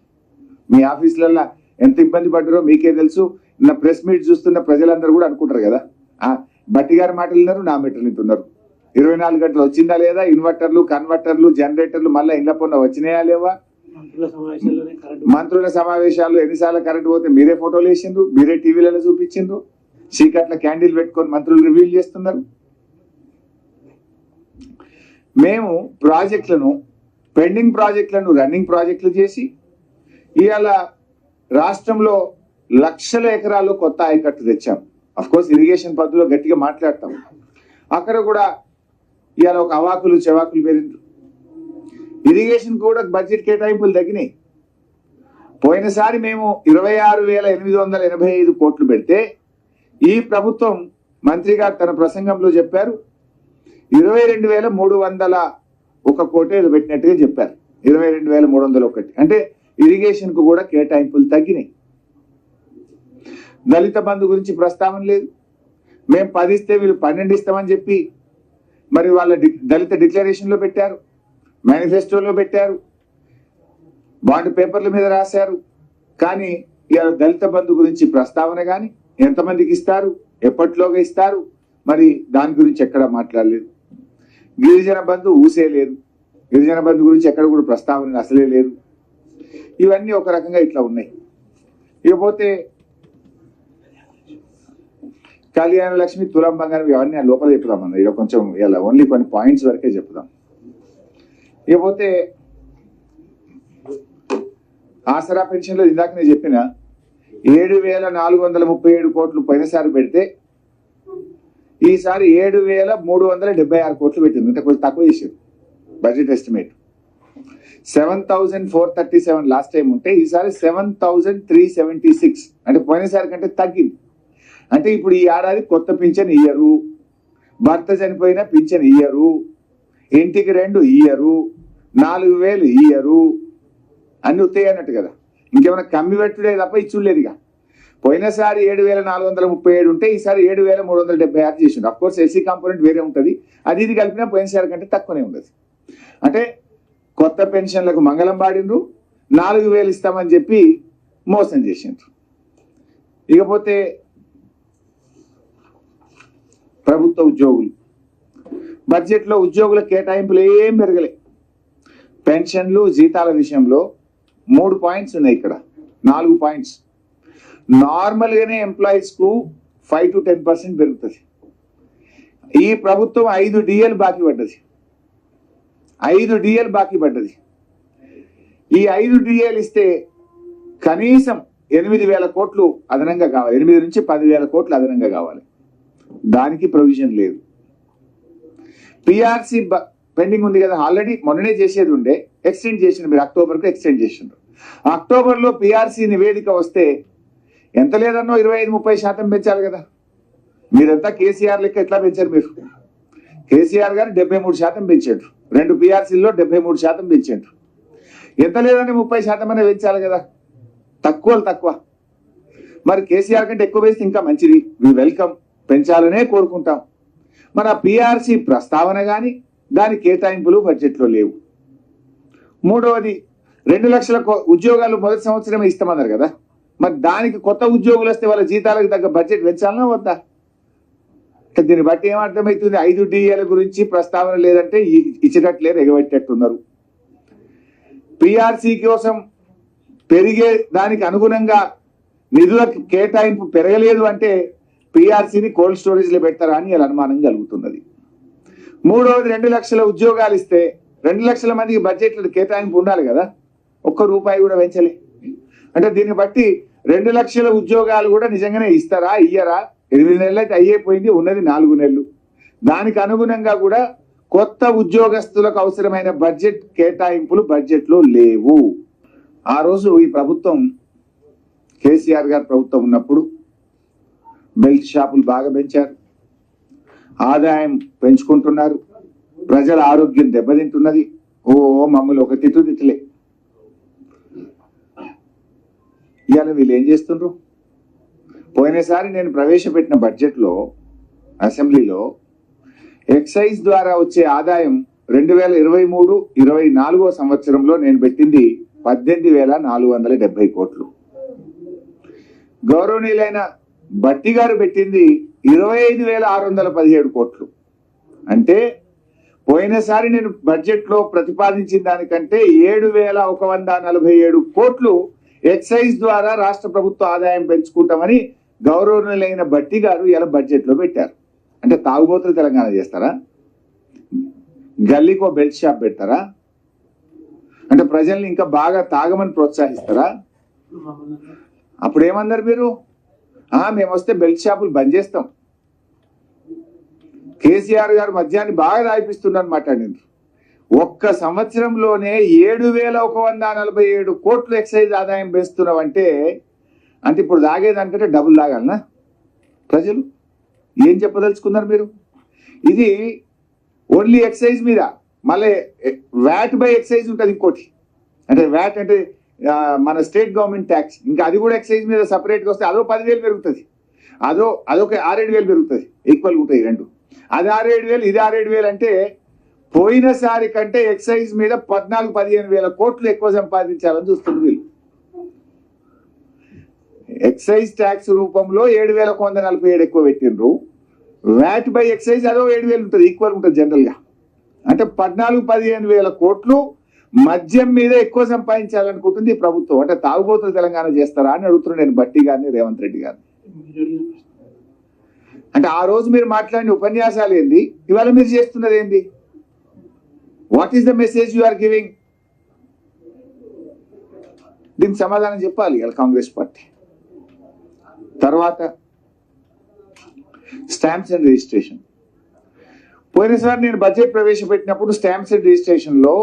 Speaker 1: మీ ఆఫీసులలో ఎంత ఇబ్బంది పడ్డారో మీకే తెలుసు. నా ప్రెస్ మీట్ చూస్తున్న ప్రజలందరూ కూడా అనుకుంటారు కదా, బట్టి గారి మాటలు విన్నారు, నా మీటర్లు వింటున్నారు. 24 గంటలు వచ్చిందా లేదా? ఇన్వర్టర్లు, కన్వర్టర్లు, జనరేటర్లు మళ్ళీ ఇండ్ల పొన్న వచ్చినాయా లేవా? మంత్రుల సమావేశాలు ఎన్నిసార్లు కరెంట్ పోతే మీరే ఫోటోలు వేసిండ్రు, మీరే టీవీలలో చూపించిండ్రు. చీకట్ల క్యాండిల్ పెట్టుకొని మంత్రులు రివ్యూలు చేస్తున్నారు. మేము ప్రాజెక్టులను, పెండింగ్ ప్రాజెక్టులను రన్నింగ్ ప్రాజెక్టులు చేసి ఇవాళ రాష్ట్రంలో లక్షల ఎకరాలు కొత్త ఆయకట్టు తెచ్చాం. అఫ్కోర్స్ ఇరిగేషన్ పద్ధతిలో గట్టిగా మాట్లాడతాం. అక్కడ కూడా ఇవాళ ఒక అవాకులు చెవాకులు పెరిగింది. ఇరిగేషన్ కూడా బడ్జెట్ కేటాయింపులు తగ్గినాయి. పోయినసారి మేము 26,885 కోట్లు పెడితే ఈ ప్రభుత్వం మంత్రి గారు తన ప్రసంగంలో చెప్పారు 22,301 కోటి ఏదో పెట్టినట్టుగా చెప్పారు. 22,301 అంటే ఇరిగేషన్ కు కూడా కేటాయింపులు తగ్గినాయి. దళిత బంధు గురించి ప్రస్తావన లేదు. మేము 10 ఇస్తే వీళ్ళు 12 ఇస్తామని చెప్పి మరి వాళ్ళ దళిత డిక్లరేషన్ లో పెట్టారు, మేనిఫెస్టోలో పెట్టారు, బాండ్ పేపర్ల మీద రాశారు. కానీ ఇవాళ దళిత బంధు గురించి ప్రస్తావన కానీ ఎంతమందికి ఇస్తారు, ఎప్పటిలోగా ఇస్తారు, మరి దాని గురించి ఎక్కడ మాట్లాడలేదు. గిరిజన బంధు ఊసే లేదు. గిరిజన బంధు గురించి ఎక్కడ కూడా ప్రస్తావన అసలే లేదు. ఇవన్నీ ఒక రకంగా ఇట్లా ఉన్నాయి. ఇకపోతే కళ్యాణ లక్ష్మి, తులం బంగారం ఇవన్నీ లోపల చెప్పుదామన్నా. ఇక కొంచెం ఇలా ఓన్లీ కొన్ని పాయింట్స్ వరకే చెప్పుదాం. ఇకపోతే ఆసరా పెన్షన్లో ఇందాక నేను చెప్పిన 7,437 కోట్లు పోయినసారి పెడితే ఈసారి 7,376 కోట్లు పెట్టింది. అంటే కొంచెం తక్కువ చేసారు బడ్జెట్ ఎస్టిమేట్. 7,437 లాస్ట్ టైం ఉంటే ఈసారి 7,376 అంటే పోయినసారి కంటే తగ్గింది. అంటే ఇప్పుడు ఈ ఏడాది కొత్త పింఛన్ ఇయ్యరు, భర్త చనిపోయినా పింఛన్ ఇయ్యరు, ఇంటికి 2 ఇయ్యరు, 4,000 ఇయ్యరు, అన్ని ఉత్తాయి అన్నట్టు కదా. ఇంకేమైనా కమ్మి పెట్టుడే తప్ప ఇచ్చులేదు. ఇక పోయినసారి 7,437 ఉంటే ఈసారి 7,376 చేసిండు. అఫ్ కోర్స్ ఎస్సీ కాంపోనెంట్ వేరే ఉంటుంది, అది ఇది కలిపినా పోయినసారి కంటే తక్కువనే ఉండదు. అంటే కొత్త పెన్షన్లకు మంగళం పాడిండ్రు, 4,000 ఇస్తామని చెప్పి మోసం చేసిండ్రు. ఇకపోతే ప్రభుత్వ ఉద్యోగులు బడ్జెట్ లో ఉద్యోగుల కేటాయింపులు ఏం పెరగలే. పెన్షన్లు, జీతాల విషయంలో 3 పాయింట్స్ ఉన్నాయి, ఇక్కడ 4 పాయింట్స్. నార్మల్ గానే ఎంప్లాయీస్ కు 5 to 10% పెరుగుతుంది. ఈ ప్రభుత్వం 5 DL బాకీ పడ్డది. 5 DL బాకీ పడ్డది. ఈ 5 DL ఇస్తే కనీసం 8,000 కోట్లు అదనంగా కావాలి. 8 నుంచి 10,000 కోట్లు అదనంగా కావాలి. దానికి ప్రొవిజన్ లేదు. పిఆర్సి పెండింగ్ ఉంది కదా, ఆల్రెడీ మొన్ననే చేసేది ఉండే, ఎక్స్టెండ్ చేసిండు. మీరు అక్టోబర్కు ఎక్స్టెండ్ చేసిండ్రు. అక్టోబర్లో పిఆర్సి నివేదిక వస్తే ఎంత లేదన్నో 25-30% పెంచాలి కదా. మీరంతా కేసీఆర్ లెక్క ఎట్లా పెంచారు? మీరు కేసీఆర్ గారు 73% పెంచాడు, 2 పిఆర్సీల్లో 73% పెంచాడు. ఎంత లేదని 30% అనే పెంచాలి కదా. తక్కువ. మరి కేసీఆర్ కంటే ఎక్కువ వేస్తే ఇంకా మంచిది, వి వెల్కమ్, పెంచాలనే కోరుకుంటాం. మన పిఆర్సి ప్రస్తావన కానీ దాని కేటాయింపులు బడ్జెట్లో లేవు. మూడవది 2 లక్షల ఉద్యోగాలు మొదటి సంవత్సరమే ఇస్తామన్నారు కదా. మరి దానికి కొత్త ఉద్యోగులు వస్తే వాళ్ళ జీతాలకు తగ్గ బడ్జెట్ పెంచాలన్నా వద్దా? దీన్ని బట్టి ఏమర్థమవుతుంది? 5 DL గురించి ప్రస్తావన లేదంటే ఇచ్చేటట్లేరు, ఎగబెట్టేట్టున్నారు. పిఆర్సి కోసం పెరిగే దానికి అనుగుణంగా నిధుల కేటాయింపు పెరగలేదు అంటే పిఆర్సీని కోల్డ్ స్టోరేజ్ లో పెడతారా అని అనుమానం కలుగుతున్నది. మూడవది 2 లక్షల ఉద్యోగాలు ఇస్తే 2 లక్షల మందికి బడ్జెట్ కేటాయింపు ఉండాలి కదా. ₹1 కూడా పెంచలే. అంటే దీన్ని బట్టి 2 లక్షల ఉద్యోగాలు కూడా నిజంగానే ఇస్తారా, ఇయ్యరా? 8 నెలలు అయితే అయ్యేపోయింది, ఉన్నది 4 నెలలు. దానికి అనుగుణంగా కూడా కొత్త ఉద్యోగస్తులకు అవసరమైన బడ్జెట్ కేటాయింపులు బడ్జెట్ లో లేవు. ఆ రోజు ఈ ప్రభుత్వం, కేసీఆర్ గారి ప్రభుత్వం ఉన్నప్పుడు బెల్ట్ షాపులు బాగా పెంచారు, ఆదాయం పెంచుకుంటున్నారు, ప్రజల ఆరోగ్యం దెబ్బతింటున్నది. మమ్మల్ని ఒక తిట్టులే. ఇవాళ వీళ్ళు ఏం చేస్తుండ్రు? పోయినసారి నేను ప్రవేశపెట్టిన బడ్జెట్లో అసెంబ్లీలో ఎక్సైజ్ ద్వారా వచ్చే ఆదాయం 2023-24 సంవత్సరంలో నేను పెట్టింది 18,470 కోట్లు. గౌరవనీయులైన భట్టి గారు పెట్టింది 25,617 కోట్లు. అంటే పోయినసారి నేను బడ్జెట్ లో ప్రతిపాదించిన దానికంటే 7,147 కోట్లు ఎక్సైజ్ ద్వారా రాష్ట్ర ప్రభుత్వ ఆదాయం పెంచుకుంటామని గౌరవనీయులైన భట్టి గారు ఇలా బడ్జెట్ లో పెట్టారు. అంటే తాగుబోతులు తెలంగాణ చేస్తారా? గల్లీకో బెల్ట్ షాప్ పెడతారా? అంటే ప్రజల్ని ఇంకా బాగా తాగమని ప్రోత్సహిస్తారా? అప్పుడు ఏమన్నారు మీరు? మేము వస్తే బెల్ట్ షాపులు బంద్ చేస్తాం. కేసీఆర్ గారు మద్యాన్ని బాగా దాయిపిస్తున్నారు మాట్లాడిండ్రు. ఒక్క సంవత్సరంలోనే 7,147 కోట్లు ఎక్సైజ్ ఆదాయం పెంచుతున్నామంటే అంటే ఇప్పుడు తాగేదానికంటే డబుల్ తాగాలనా? ప్రజలు ఏం చెప్పదలుచుకున్నారు మీరు? ఇది ఓన్లీ ఎక్సైజ్ మీద, మళ్ళీ వ్యాట్ బై ఎక్సైజ్ ఉంటుంది ఇంకోటి, అంటే వ్యాట్ అంటే మన స్టేట్ గవర్నమెంట్ ట్యాక్స్, ఇంకా అది కూడా ఎక్సైజ్ మీద సపరేట్గా వస్తే అదో 10,000 పెరుగుతుంది, అదొక 6-7 వేలు పెరుగుతుంది, ఈక్వల్గా ఉంటాయి రెండు. అది 6-7 వేలు, ఇది 6-7 వేలు అంటే పోయినసారి కంటే ఎక్సైజ్ మీద 14-15 వేల కోట్లు ఎక్కువ సంపాదించాలని చూస్తుంది వీళ్ళు. ఎక్సైజ్ ట్యాక్స్ రూపంలో 7,147 ఎక్కువ పెట్టిండ్రు, వ్యాట్ బై ఎక్సైజ్ అదో 7,000 ఉంటుంది, ఈక్వల్ ఉంటుంది జనరల్ గా. అంటే 14-15 వేల కోట్లు మద్యం మీద ఎక్కువ సంపాదించాలనుకుంటుంది ఈ ప్రభుత్వం. అంటే తాగుబోతులు తెలంగాణ చేస్తారా అని అడుగుతున్నాను నేను బట్టి గారిని, రేవంత్ రెడ్డి గారిని. అంటే ఆ రోజు మీరు మాట్లాడిన ఉపన్యాసాలు ఏంది, ఇవాళ మీరు చేస్తున్నది ఏంది? What is the message you are giving? దీనికి సమాధానం చెప్పాలి ఇవాళ కాంగ్రెస్ పార్టీ. తర్వాత స్టాంప్స్ అండ్ రిజిస్ట్రేషన్. పోయినసారి నేను బడ్జెట్ ప్రవేశపెట్టినప్పుడు స్టాంప్స్ అండ్ రిజిస్ట్రేషన్ లో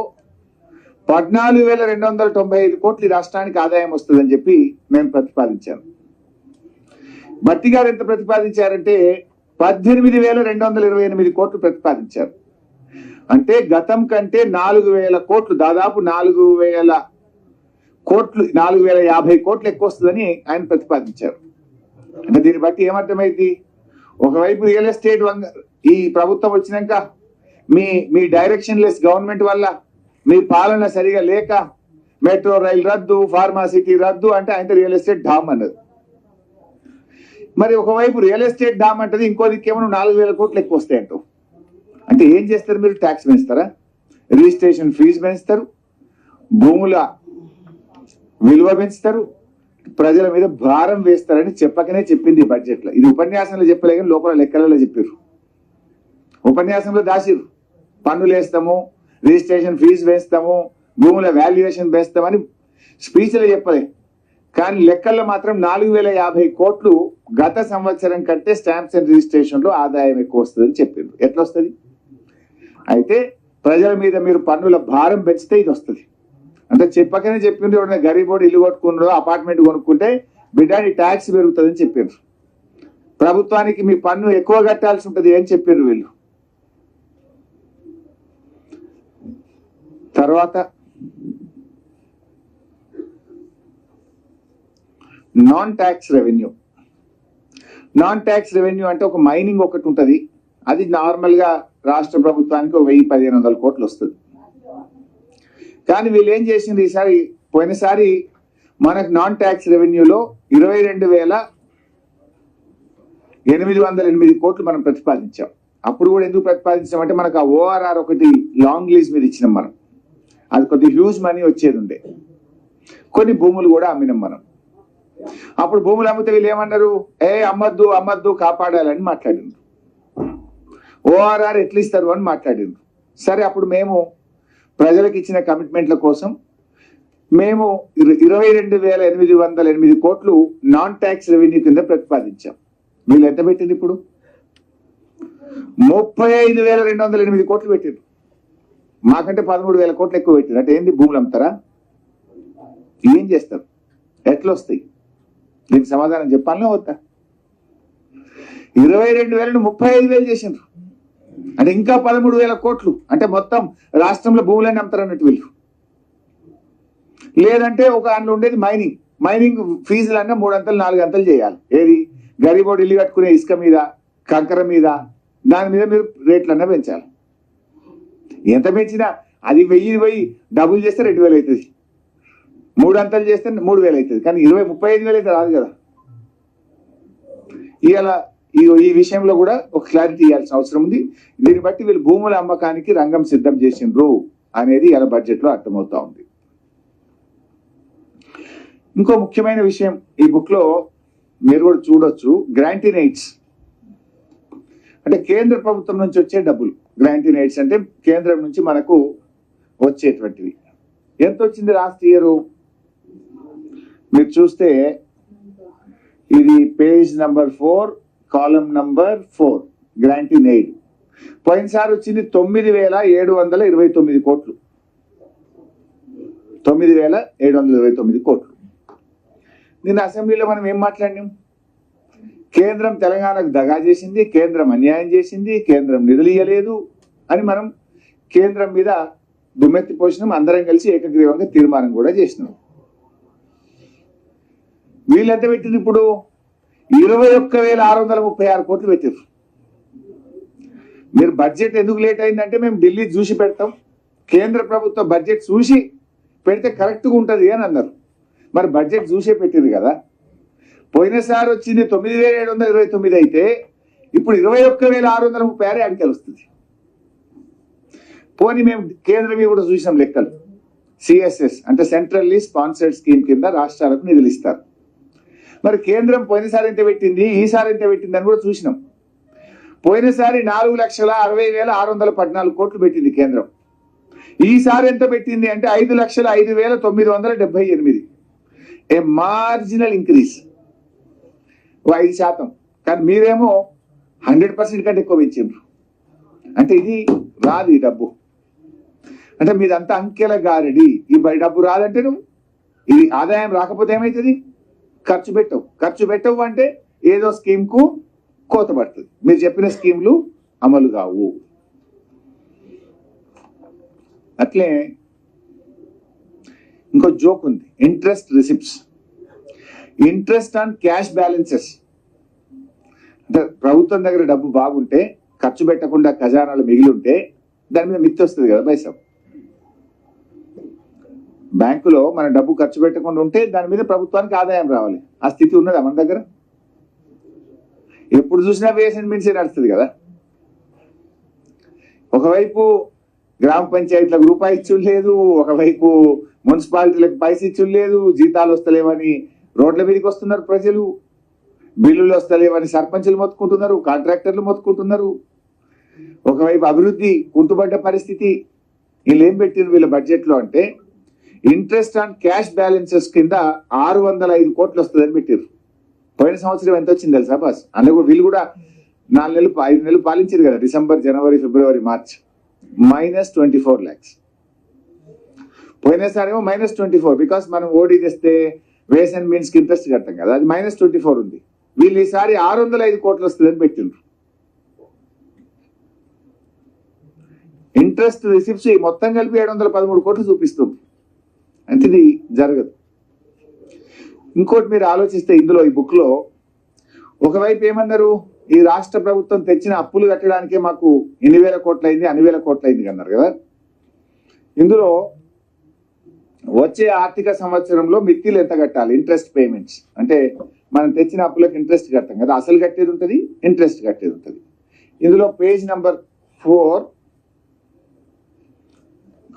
Speaker 1: 14,295 కోట్లు ఈ రాష్ట్రానికి ఆదాయం వస్తుందని చెప్పి నేను ప్రతిపాదించాను. బట్టి గారు ఎంత ప్రతిపాదించారంటే 18,228 కోట్లు ప్రతిపాదించారు. అంటే గతం కంటే 4,000 కోట్లు, దాదాపు 4,000 కోట్లు, 4,050 కోట్లు ఎక్కువ వస్తుందని ఆయన ప్రతిపాదించారు. అంటే దీన్ని బట్టి ఏమర్థమైంది? ఒకవైపు రియల్ ఎస్టేట్ ఈ ప్రభుత్వం వచ్చినాక మీ డైరెక్షన్ లెస్ గవర్నమెంట్ వల్ల, మీ పాలన సరిగా లేక మెట్రో రైల్ రద్దు, ఫార్మాసిటీ రద్దు అంటే ఆయన రియల్ ఎస్టేట్ డామ్ అన్నది. మరి ఒకవైపు రియల్ ఎస్టేట్ డామ్ అంటది, ఇంకో దిక్కేమో 4,000 కోట్లు ఎక్కువ వస్తాయంటూ. అంటే ఏం చేస్తారు మీరు? ట్యాక్స్ పెంచుతారా, రిజిస్ట్రేషన్ ఫీజు పెంచుతారు, భూముల విలువ పెంచుతారు, ప్రజల మీద భారం వేస్తారని చెప్పకనే చెప్పింది ఈ బడ్జెట్ లో. ఇది ఉపన్యాసంలో చెప్పలే కానీ లోపల లెక్కలలో చెప్పారు. ఉపన్యాసంలో దాసిరు, పన్నులు వేస్తాము, రిజిస్ట్రేషన్ ఫీజు వేస్తాము, భూముల వాల్యుయేషన్ వేస్తామని స్పీచ్లో చెప్పలే. కానీ లెక్కల్లో మాత్రం 4,050 కోట్లు గత సంవత్సరం కంటే స్టాంప్స్ అండ్ రిజిస్ట్రేషన్ లో ఆదాయం ఎక్కువ వస్తుందని చెప్పిండ్రు. ఎట్లా వస్తుంది? అయితే ప్రజల మీద మీరు పన్నుల భారం పెంచితే ఇది వస్తుంది. అంటే చెప్పకనే చెప్పిండ్రు, ఎవరైనా గరీబోడు ఇల్లు కొట్టుకున్నారో అపార్ట్మెంట్ కొనుక్కుంటే బిడ్డాని ట్యాక్స్ పెరుగుతుందని చెప్పిండ్రు. ప్రభుత్వానికి మీ పన్ను ఎక్కువ కట్టాల్సి ఉంటుంది అని చెప్పిండ్రు వీళ్ళు. తర్వాత non tax revenue. Non tax revenue అంటే ఒక మైనింగ్ ఒకటి ఉంటుంది, అది నార్మల్ గా రాష్ట్ర ప్రభుత్వానికి 1,000-1,500 కోట్లు వస్తుంది. కానీ వీళ్ళు ఏం చేసింది ఈసారి, పోయినసారి మనకు నాన్ ట్యాక్స్ రెవెన్యూలో 22,808 కోట్లు మనం ప్రతిపాదించాం. అప్పుడు కూడా ఎందుకు ప్రతిపాదించామంటే మనకు ఆ ఓఆర్ఆర్ ఒకటి లాంగ్ లీజ్ మీద ఇచ్చినాం మనం, అది కొద్ది హ్యూజ్ మనీ వచ్చేది ఉండే. కొన్ని భూములు కూడా అమ్మినాం మనం. అప్పుడు భూములు అమ్మితే వీళ్ళు ఏమన్నారు, అమ్మద్దు అమ్మద్దు కాపాడాలని మాట్లాడిండ్రు. ఓఆర్ఆర్ ఎట్లా ఇస్తారు అని మాట్లాడిండ్రు. సరే, అప్పుడు మేము ప్రజలకు ఇచ్చిన కమిట్మెంట్ల కోసం మేము 22,808 కోట్లు నాన్ ట్యాక్స్ రెవెన్యూ కింద ప్రతిపాదించాం. వీళ్ళు ఎంత పెట్టింది? ఇప్పుడు 35,208 కోట్లు పెట్టిండ్రు. మాకంటే 13,000 కోట్లు ఎక్కువ పెట్టిండ్రు. అంటే ఏంది, భూములు అమ్ముతారా? ఏం చేస్తారు? ఎట్లా వస్తాయి? దీనికి సమాధానం చెప్పాలనే వద్దా? 22,000ను 35,000 చేసిండ్రు. అంటే ఇంకా 13,000 కోట్లు. అంటే మొత్తం రాష్ట్రంలో భూములన్నీ అమ్ముతారన్నట్టు వీళ్ళు. లేదంటే ఒక అందులో ఉండేది మైనింగ్ ఫీజులన్నా 3 అంతలు 4 అంతలు చేయాలి. ఏది, గరీబోడు ఇల్లు కట్టుకునే ఇసుక మీద, కంకర మీద, దాని మీద మీరు రేట్లన్నా పెంచాలి. ఎంత పెంచినా అది 1000 పోయి డబుల్ చేస్తే 2,000 అవుతుంది, 3 అంతలు చేస్తే 3,000 అవుతుంది. కానీ 35,000 అయితే రాదు కదా. ఇవాళ ఈ విషయంలో కూడా ఒక క్లారిటీ ఇవ్వాల్సిన అవసరం ఉంది. దీన్ని బట్టి వీళ్ళు భూముల అమ్మకానికి రంగం సిద్ధం చేసిండ్రు అనేది ఇలా బడ్జెట్ లో అర్థమవుతా ఉంది. ఇంకో ముఖ్యమైన విషయం ఈ బుక్ లో మీరు కూడా చూడొచ్చు, గ్రాంటీన్ ఎయిడ్స్. అంటే కేంద్ర ప్రభుత్వం నుంచి వచ్చే డబ్బులు. గ్రాంటీన్ ఎయిడ్స్ అంటే కేంద్రం నుంచి మనకు వచ్చేటువంటివి. ఎంత వచ్చింది లాస్ట్ ఇయర్? మీరు చూస్తే ఇది పేజ్ నంబర్ 4 కాలం నంబర్ 4 గ్రాంటీన్ ఎయిడ్. పోయినసారి వచ్చింది 9,729 కోట్లు. 9,729 కోట్లు. నిన్న అసెంబ్లీలో మనం ఏం మాట్లాడినాం? కేంద్రం తెలంగాణకు దగా చేసింది, కేంద్రం అన్యాయం చేసింది, కేంద్రం నిధులు ఇవ్వలేదు, అని మనం కేంద్రం మీద దుమ్మెత్తి పోసినాం, అందరం కలిసి ఏకగ్రీవంగా తీర్మానం కూడా చేసినాం. వీళ్ళు ఎంత పెట్టింది ఇప్పుడు 21,636 కోట్లు పెట్టారు. మీరు బడ్జెట్ ఎందుకు లేట్ అయిందంటే మేము ఢిల్లీ చూసి పెడతాం, కేంద్ర ప్రభుత్వ బడ్జెట్ చూసి పెడితే కరెక్ట్గా ఉంటుంది అని అన్నారు. మరి బడ్జెట్ చూసే పెట్టింది కదా. పోయినసారి వచ్చింది 9,729 అయితే ఇప్పుడు 21,636 అడికలు వస్తుంది. పోనీ మేము కేంద్రం కూడా చూసాం లెక్కలు. సిఎస్ఎస్ అంటే సెంట్రల్లీ స్పాన్సర్డ్ స్కీమ్ కింద రాష్ట్రాలకు నిధులు ఇస్తారు. మరి కేంద్రం పోయినసారి ఎంత పెట్టింది, ఈసారి ఎంత పెట్టింది అని కూడా చూసినాం. పోయినసారి 4,60,614 కోట్లు పెట్టింది కేంద్రం. ఈసారి ఎంత పెట్టింది అంటే 5,05,978. ఏ మార్జినల్ ఇంక్రీజ్, 5%. కానీ మీరేమో 100% కంటే ఎక్కువ పెంచారు. అంటే ఇది రాదు ఈ డబ్బు. అంటే మీదంతా అంకెల గారడి. ఈ డబ్బు రాదంటే నువ్వు ఇది ఆదాయం రాకపోతే ఏమవుతుంది? ఖర్చు పెట్టవు అంటే ఏదో స్కీమ్ కు కోత పడుతుంది. మీరు చెప్పిన స్కీమ్లు అమలు కావు. అట్లే ఇంకో జోక్ ఉంది, interest receipts. Interest on cash balances అంటే ప్రభుత్వం దగ్గర డబ్బు బాగుంటే, ఖర్చు పెట్టకుండా ఖజానాలు మిగిలి ఉంటే దాని మీద మిత్తి వస్తుంది కదా పైసా. బ్యాంకులో మన డబ్బు ఖర్చు పెట్టకుండా ఉంటే దాని మీద ప్రభుత్వానికి ఆదాయం రావాలి. ఆ స్థితి ఉన్నదా మన దగ్గర? ఎప్పుడు చూసినా వేస్ అండ్ మీన్స్ నడుస్తుంది కదా. ఒకవైపు గ్రామ పంచాయతీలకు రూపాయి ఇచ్చుడు లేదు, ఒకవైపు మున్సిపాలిటీలకు పైసలు ఇచ్చుడు లేదు, జీతాలు వస్తలేవని రోడ్ల మీదకి వస్తున్నారు ప్రజలు, బిల్లులు వస్తలేవని సర్పంచులు మొత్తుకుంటున్నారు, కాంట్రాక్టర్లు మొత్తుకుంటున్నారు. ఒకవైపు అభివృద్ధి కుంటుపడ్డ పరిస్థితి. వీళ్ళు ఏం పెట్టిన వీళ్ళ బడ్జెట్ లో అంటే ఇంట్రెస్ట్ ఆన్ క్యాష్ బ్యాలెన్సెస్ కింద 605 కోట్లు వస్తుందని పెట్టారు. పోయిన సంవత్సరం ఎంత వచ్చింది తెలుసా బాస్? అందులో వీళ్ళు కూడా 4 నెలలు 5 నెలలు పాలించారు కదా, డిసెంబర్, జనవరి, ఫిబ్రవరి, మార్చ్. -24 lakhs. పోయినసారి ఏమో -24 బికాస్ మనం ఓడి చేస్తే వేస్ అండ్ మీన్స్ కి ఇంట్రెస్ట్ కట్టాం కదా, అది -24 ఉంది. వీళ్ళు ఈసారి 605 కోట్లు వస్తుందని పెట్టిండ్రు. ఇంట్రెస్ట్ రిసిప్ట్స్ మొత్తం కలిపి 713 కోట్లు చూపిస్తుంది. అంటే ఇది జరగదు. ఇంకోటి మీరు ఆలోచిస్తే ఇందులో ఈ బుక్ లో ఒకవైపు ఏమన్నారు, ఈ రాష్ట్ర ప్రభుత్వం తెచ్చిన అప్పులు కట్టడానికే మాకు ఇన్ని వేల కోట్లు అయింది, అన్ని వేల కోట్లు అయింది అన్నారు కదా. ఇందులో వచ్చే ఆర్థిక సంవత్సరంలో మిత్తిలు ఎంత కట్టాలి, ఇంట్రెస్ట్ పేమెంట్స్ అంటే మనం తెచ్చిన అప్పులకు ఇంట్రెస్ట్ కట్టాం కదా, అసలు కట్టేది ఉంటుంది, ఇంట్రెస్ట్ కట్టేది ఉంటుంది. ఇందులో page number 4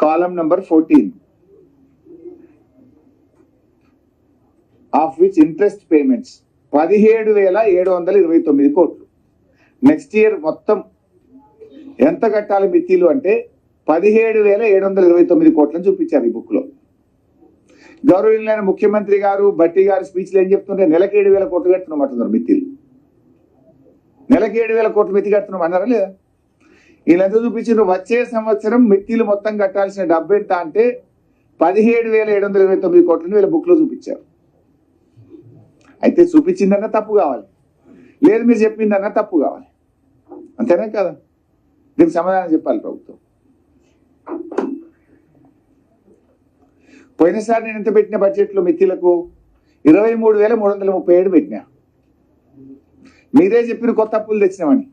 Speaker 1: column number 14 of which interest payments 17,729 కోట్లు. నెక్స్ట్ ఇయర్ మొత్తం ఎంత కట్టాలి మిత్తిలు అంటే 17,729 కోట్లని చూపించారు ఈ బుక్ లో. గౌరవనీయులైన ముఖ్యమంత్రి గారు, భట్టి గారు స్పీచ్లు ఏం చెప్తుంటే నెలకి 7,000 కోట్లు కడుతున్నాం అంటున్నారు మిత్తిలు. నెలకి 7,000 కోట్లు మిత్తి కడుతున్నాం అన్నారా లేదా? వీళ్ళంతా చూపించారు. వచ్చే సంవత్సరం మిత్తిలు మొత్తం కట్టాల్సిన డబ్బు ఎంత అంటే 17,729 కోట్లని వీళ్ళ బుక్ లో చూపించారు. అయితే చూపించిందన్నా తప్పు కావాలి, లేదు మీరు చెప్పిందన్నా తప్పు కావాలి, అంతేనా కదా? దీనికి సమాధానం చెప్పాలి ప్రభుత్వం. పోయినసారి నేను ఎంత పెట్టిన బడ్జెట్ లో మిత్తిలకు 23,337 పెట్టినా. మీరే చెప్పిన కొత్త అప్పులు తెచ్చినామని.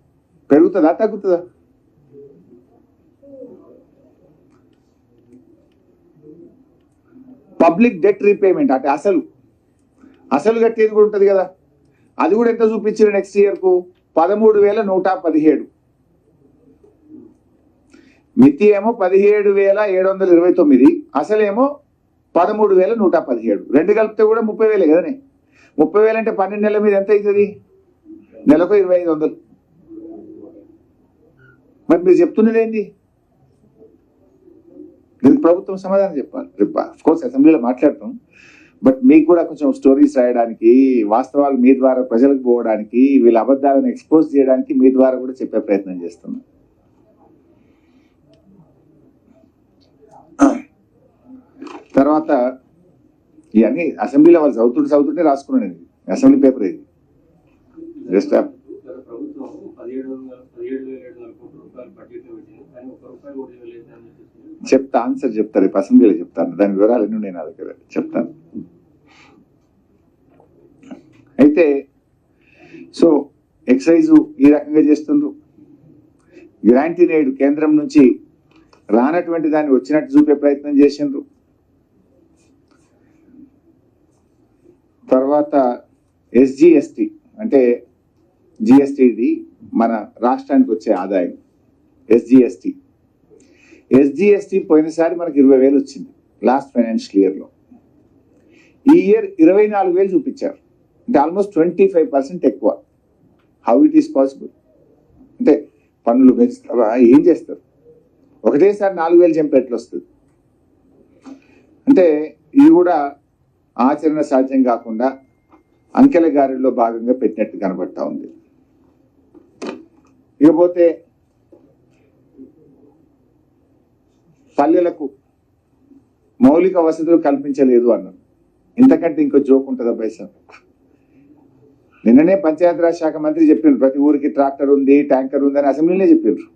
Speaker 1: పెరుగుతుందా తగ్గుతుందా? పబ్లిక్ డెట్ రీపేమెంట్ అంటే అసలు కట్టేది కూడా ఉంటుంది కదా, అది కూడా ఎంత చూపించారు నెక్స్ట్ ఇయర్ కు 13,117. మితి ఏమో 17,729, అసలేమో 13,117. రెండు కలిపితే కూడా 30,000 కదనే. 30,000 అంటే 12 నెలల మీద ఎంత అవుతుంది? నెలకు 2,500. మరి మీరు చెప్తున్నది ఏంటి? దీనికి ప్రభుత్వం సమాధానం చెప్పాలి. ఆఫ్ కోర్స్ అసెంబ్లీలో మాట్లాడతాం, బట్ మీకు కూడా కొంచెం స్టోరీస్ రాయడానికి, వాస్తవాలు మీ ద్వారా ప్రజలకు పోవడానికి, వీళ్ళ అబద్ధాలను ఎక్స్పోజ్ చేయడానికి మీ ద్వారా కూడా చెప్పే ప్రయత్నం చేస్తున్నాం. తర్వాత ఇవన్నీ అసెంబ్లీలో వాళ్ళు చదువుతుంటే రాసుకున్నాను. అసెంబ్లీ పేపర్ ఇది జస్ట్
Speaker 2: 17,700 కోట్ల రూపాయలు బడ్జెట్ పెట్టింది, కానీ ₹1 కూడా ఇవ్వలేదు అని చెప్పేసి
Speaker 1: చెప్తా, ఆన్సర్ చెప్తారు, రేపు అసెంబ్లీలో చెప్తాను, దాని వివరాలన్నీ నేను నా దగ్గర చెప్తాను. అయితే సో ఎక్సైజ్ ఈ రకంగా చేస్తుండ్రు, గ్రాంటీ నేడు కేంద్రం నుంచి రానటువంటి దాన్ని వచ్చినట్టు చూపే ప్రయత్నం చేసిండ్రు. తర్వాత SGST అంటే GST, ఇది మన రాష్ట్రానికి వచ్చే ఆదాయం. SGST పోయినసారి మనకి 20,000 వచ్చింది లాస్ట్ ఫైనాన్షియల్ ఇయర్లో. ఈ ఇయర్ 24,000 చూపించారు, అంటే ఆల్మోస్ట్ 25% ఎక్కువ. How it is possible? అంటే పన్నులు పెంచుతారా, ఏం చేస్తారు? ఒకటేసారి 4,000 జంప్ ఎట్లా వస్తుంది? అంటే ఇది కూడా ఆచరణ సాధ్యం కాకుండా అంకెల గారిలో భాగంగా పెట్టినట్టు కనబడతా ఉంది. ఇకపోతే పల్లెలకు మౌలిక వసతులు కల్పించలేదు అన్నారు. ఇంతకంటే ఇంకో జోక్ ఉంటుందా పైసా? నిన్ననే పంచాయతీరాజ్ శాఖ మంత్రి చెప్పిండ్రు, ప్రతి ఊరికి ట్రాక్టర్ ఉంది, ట్యాంకర్ ఉంది అని అసెంబ్లీలో చెప్పిండ్రు.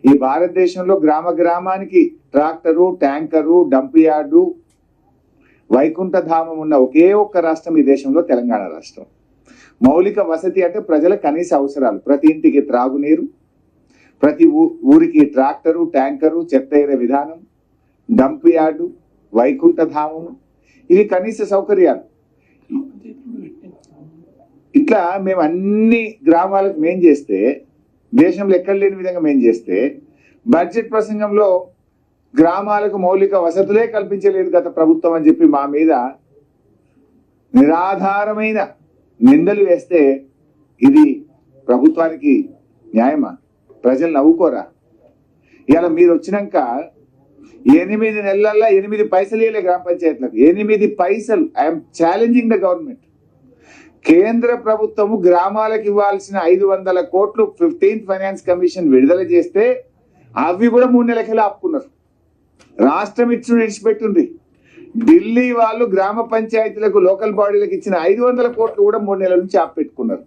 Speaker 1: ఈ భారతదేశంలో గ్రామ గ్రామానికి ట్రాక్టరు, ట్యాంకరు, డంప్ యార్డు, వైకుంఠ ధామం ఉన్న ఒకే ఒక్క రాష్ట్రం ఈ దేశంలో తెలంగాణ రాష్ట్రం. మౌలిక వసతి అంటే ప్రజల కనీస అవసరాలు, ప్రతి ఇంటికి త్రాగునీరు, ప్రతి ఊరికి ట్రాక్టరు, ట్యాంకరు, చెత్త ఏరే విధానం, డంప్ యార్డు, వైకుంఠ ధామం, ఇవి కనీస సౌకర్యాలు. ఇట్లా మేము అన్ని గ్రామాలకు మేం చేస్తే, దేశంలో ఎక్కడ లేని విధంగా మేం చేస్తే, బడ్జెట్ ప్రసంగంలో గ్రామాలకు మౌలిక వసతులే కల్పించలేదు గత ప్రభుత్వం అని చెప్పి మా మీద నిరాధారమైన నిందలు వేస్తే ఇది ప్రభుత్వానికి న్యాయమా? ప్రజలు నవ్వుకోరా? ఇలా మీరు వచ్చినాక 8 నెలల్లో 8 పైసలు ఇవ్వలే గ్రామ పంచాయతీలకు, 8 పైసలు. I'm challenging the government. కేంద్ర ప్రభుత్వము గ్రామాలకు ఇవ్వాల్సిన 500 కోట్లు 15th ఫైనాన్స్ కమిషన్ విడుదల చేస్తే అవి కూడా 3 నెలలకెళ్ళి ఆపుకున్నారు. రాష్ట్రం ఇచ్చుడు ఇడిచిపెట్టింది. ఢిల్లీ వాళ్ళు గ్రామ పంచాయతీలకు, లోకల్ బాడీలకు ఇచ్చిన 500 కోట్లు కూడా 3 నెలల నుంచి ఆపెట్టుకున్నారు.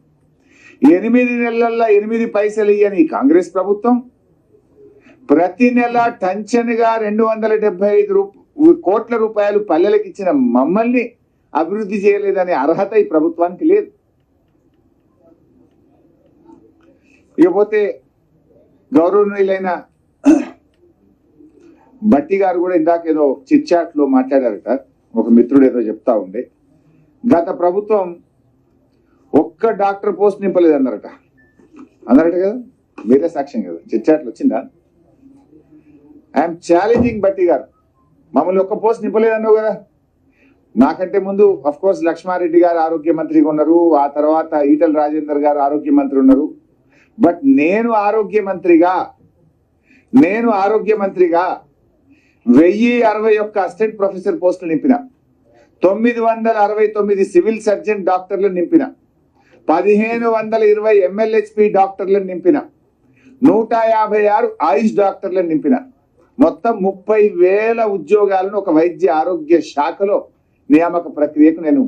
Speaker 1: 8 నెలల్లో 8 పైసలు ఇయ్యని కాంగ్రెస్ ప్రభుత్వం ప్రతి నెల టంచన్గా 275 కోట్ల రూపాయలు పల్లెలకు ఇచ్చిన మమ్మల్ని అభివృద్ధి చేయలేదనే అర్హత ఈ ప్రభుత్వానికి లేదు. ఇకపోతే గౌరవనీయులైన భట్టి గారు కూడా ఇందాక ఏదో చిట్ చాట్ లో మాట్లాడారట, ఒక మిత్రుడు ఏదో చెప్తా ఉండే, గత ప్రభుత్వం ఒక్క డాక్టర్ పోస్ట్ నింపలేదు అన్నారట కదా, మీరే సాక్ష్యం కదా, చిట్ చాట్లు వచ్చిందా? ఐఎమ్ ఛాలెంజింగ్ భట్టి గారు, మమ్మల్ని ఒక్క పోస్ట్ నింపలేదు అన్నావు కదా. నాకంటే ముందు అఫ్ కోర్స్ లక్ష్మారెడ్డి గారు ఆరోగ్య మంత్రిగా ఉన్నారు, ఆ తర్వాత ఈటల రాజేందర్ గారు ఆరోగ్య మంత్రి ఉన్నారు. బట్ నేను ఆరోగ్య మంత్రిగా 1061 అసిస్టెంట్ ప్రొఫెసర్ పోస్టులు నింపిన, 969 సివిల్ సర్జన్ డాక్టర్లను నింపిన, 1520 MLHP డాక్టర్లను నింపిన, 156 ఆయుష్ డాక్టర్లను నింపిన, మొత్తం 30,000 ఉద్యోగాలను ఒక వైద్య ఆరోగ్య శాఖలో నియామక ప్రక్రియకు నేను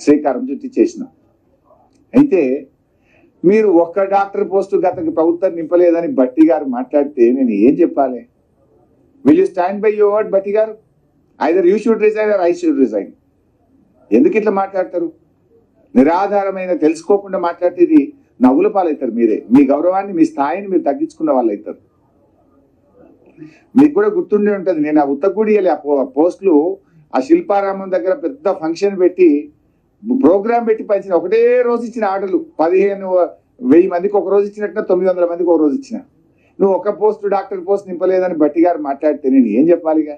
Speaker 1: శ్రీకారం చుట్టి చేసిన. అయితే మీరు ఒక్క డాక్టర్ పోస్టు గత ప్రభుత్వం నింపలేదని భట్టి గారు మాట్లాడితే నేను ఏం చెప్పాలి? Will you stand by your word Bhatti గారు? Either you should resign or I should resign. ఎందుకు ఇట్లా మాట్లాడతారు? నిరాధారమైన తెలుసుకోకుండా మాట్లాడితే ఇది నవ్వుల పాలవుతారు. మీరే మీ గౌరవాన్ని, మీ స్థాయిని మీరు తగ్గించుకున్న వాళ్ళు అవుతారు. మీకు కూడా గుర్తుండే ఉంటుంది, నేను ఆ ఉత్తగూడి ఆ పోస్టులు ఆ శిల్పారామం దగ్గర పెద్ద ఫంక్షన్ పెట్టి ప్రోగ్రామ్ పెట్టి పంచిన, ఒకటే రోజు ఇచ్చిన ఆర్డర్లు 15,000 మందికి ఒక రోజు ఇచ్చినట్టు 900 మందికి ఒక రోజు ఇచ్చిన. నువ్వు ఒక పోస్ట్ డాక్టర్ పోస్ట్ నింపలేదని భట్టి గారు మాట్లాడితే నేను ఏం చెప్పాలిగా?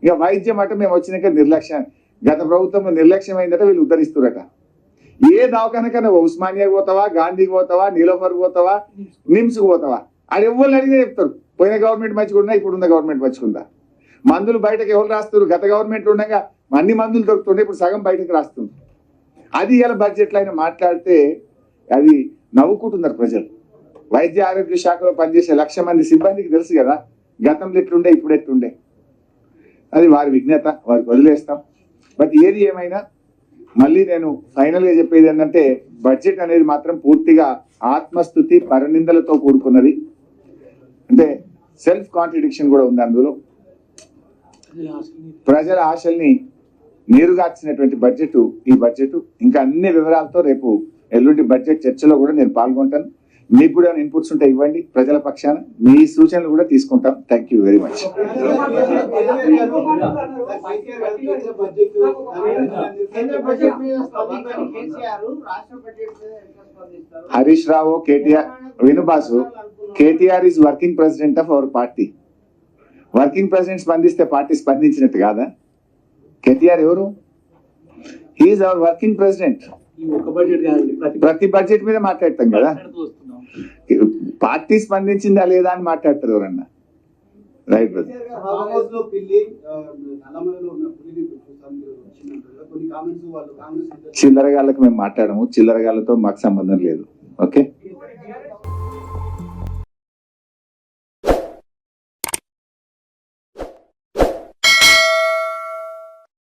Speaker 1: ఇక వైద్యం అట మేము వచ్చినాక నిర్లక్ష్యం, గత ప్రభుత్వంలో నిర్లక్ష్యం అయిందట, వీళ్ళు ఉద్ధరిస్తురట. ఏ దవాఖానకన్నా ఉస్మానియాకి పోతావా, గాంధీకి పోతావా, నీలోఫర్కి పోతావా, నిమ్స్కి పోతావా, ఆడెవ్వరు అడిగితే చెప్తారు పోయిన గవర్నమెంట్ మంచిగుందా, ఇప్పుడున్న గవర్నమెంట్ మంచిగుందా. మందులు బయటకు ఎవరు రాస్తారు? గత గవర్నమెంట్ ఉండగా అన్ని మందులు దొరుకుతుండే, ఇప్పుడు సగం బయటకు రాస్తుంది. అది ఇలా బడ్జెట్లో అయినా మాట్లాడితే అది నవ్వుకుంటున్నారు ప్రజలు. వైద్య ఆరోగ్య శాఖలో పనిచేసే 1,00,000 మంది సిబ్బందికి తెలుసు కదా గతంలో ఎట్లుండే ఇప్పుడు ఎట్లుండే. అది వారి విజ్ఞత, వారికి వదిలేస్తాం. బట్ ఏది ఏమైనా మళ్ళీ నేను ఫైనల్ గా చెప్పేది ఏంటంటే బడ్జెట్ అనేది మాత్రం పూర్తిగా ఆత్మస్థుతి పరనిందలతో కూడుకున్నది. అంటే సెల్ఫ్ కాంట్రడిక్షన్ కూడా ఉంది అందులో. ప్రజల ఆశల్ని నీరుగార్చినటువంటి బడ్జెట్ ఈ బడ్జెట్. ఇంకా అన్ని వివరాలతో రేపు ఎల్లుండి బడ్జెట్ చర్చలో కూడా నేను పాల్గొంటాను. మీకు కూడా ఇన్పుట్స్ ఉంటే ఇవ్వండి. ప్రజల పక్షాన మీ సూచనలు కూడా తీసుకుంటాం. Thank you very much. Harish Rao, KTR, వినుబాసు, KTR is working president of our party. Working president స్పందిస్తే పార్టీ స్పందించినట్టు కాదా? కేటీఆర్ ఎవరు? He is our working president. ప్రతి బడ్జెట్ మీద మాట్లాడతాం కదా. పార్టీ స్పందించిందా లేదా అని మాట్లాడతారు ఎవరన్నా. Right brother. చిల్లరగాళ్ళకి మేము మాట్లాడము. చిల్లరగాళ్ళతో మాకు సంబంధం లేదు. ఓకే.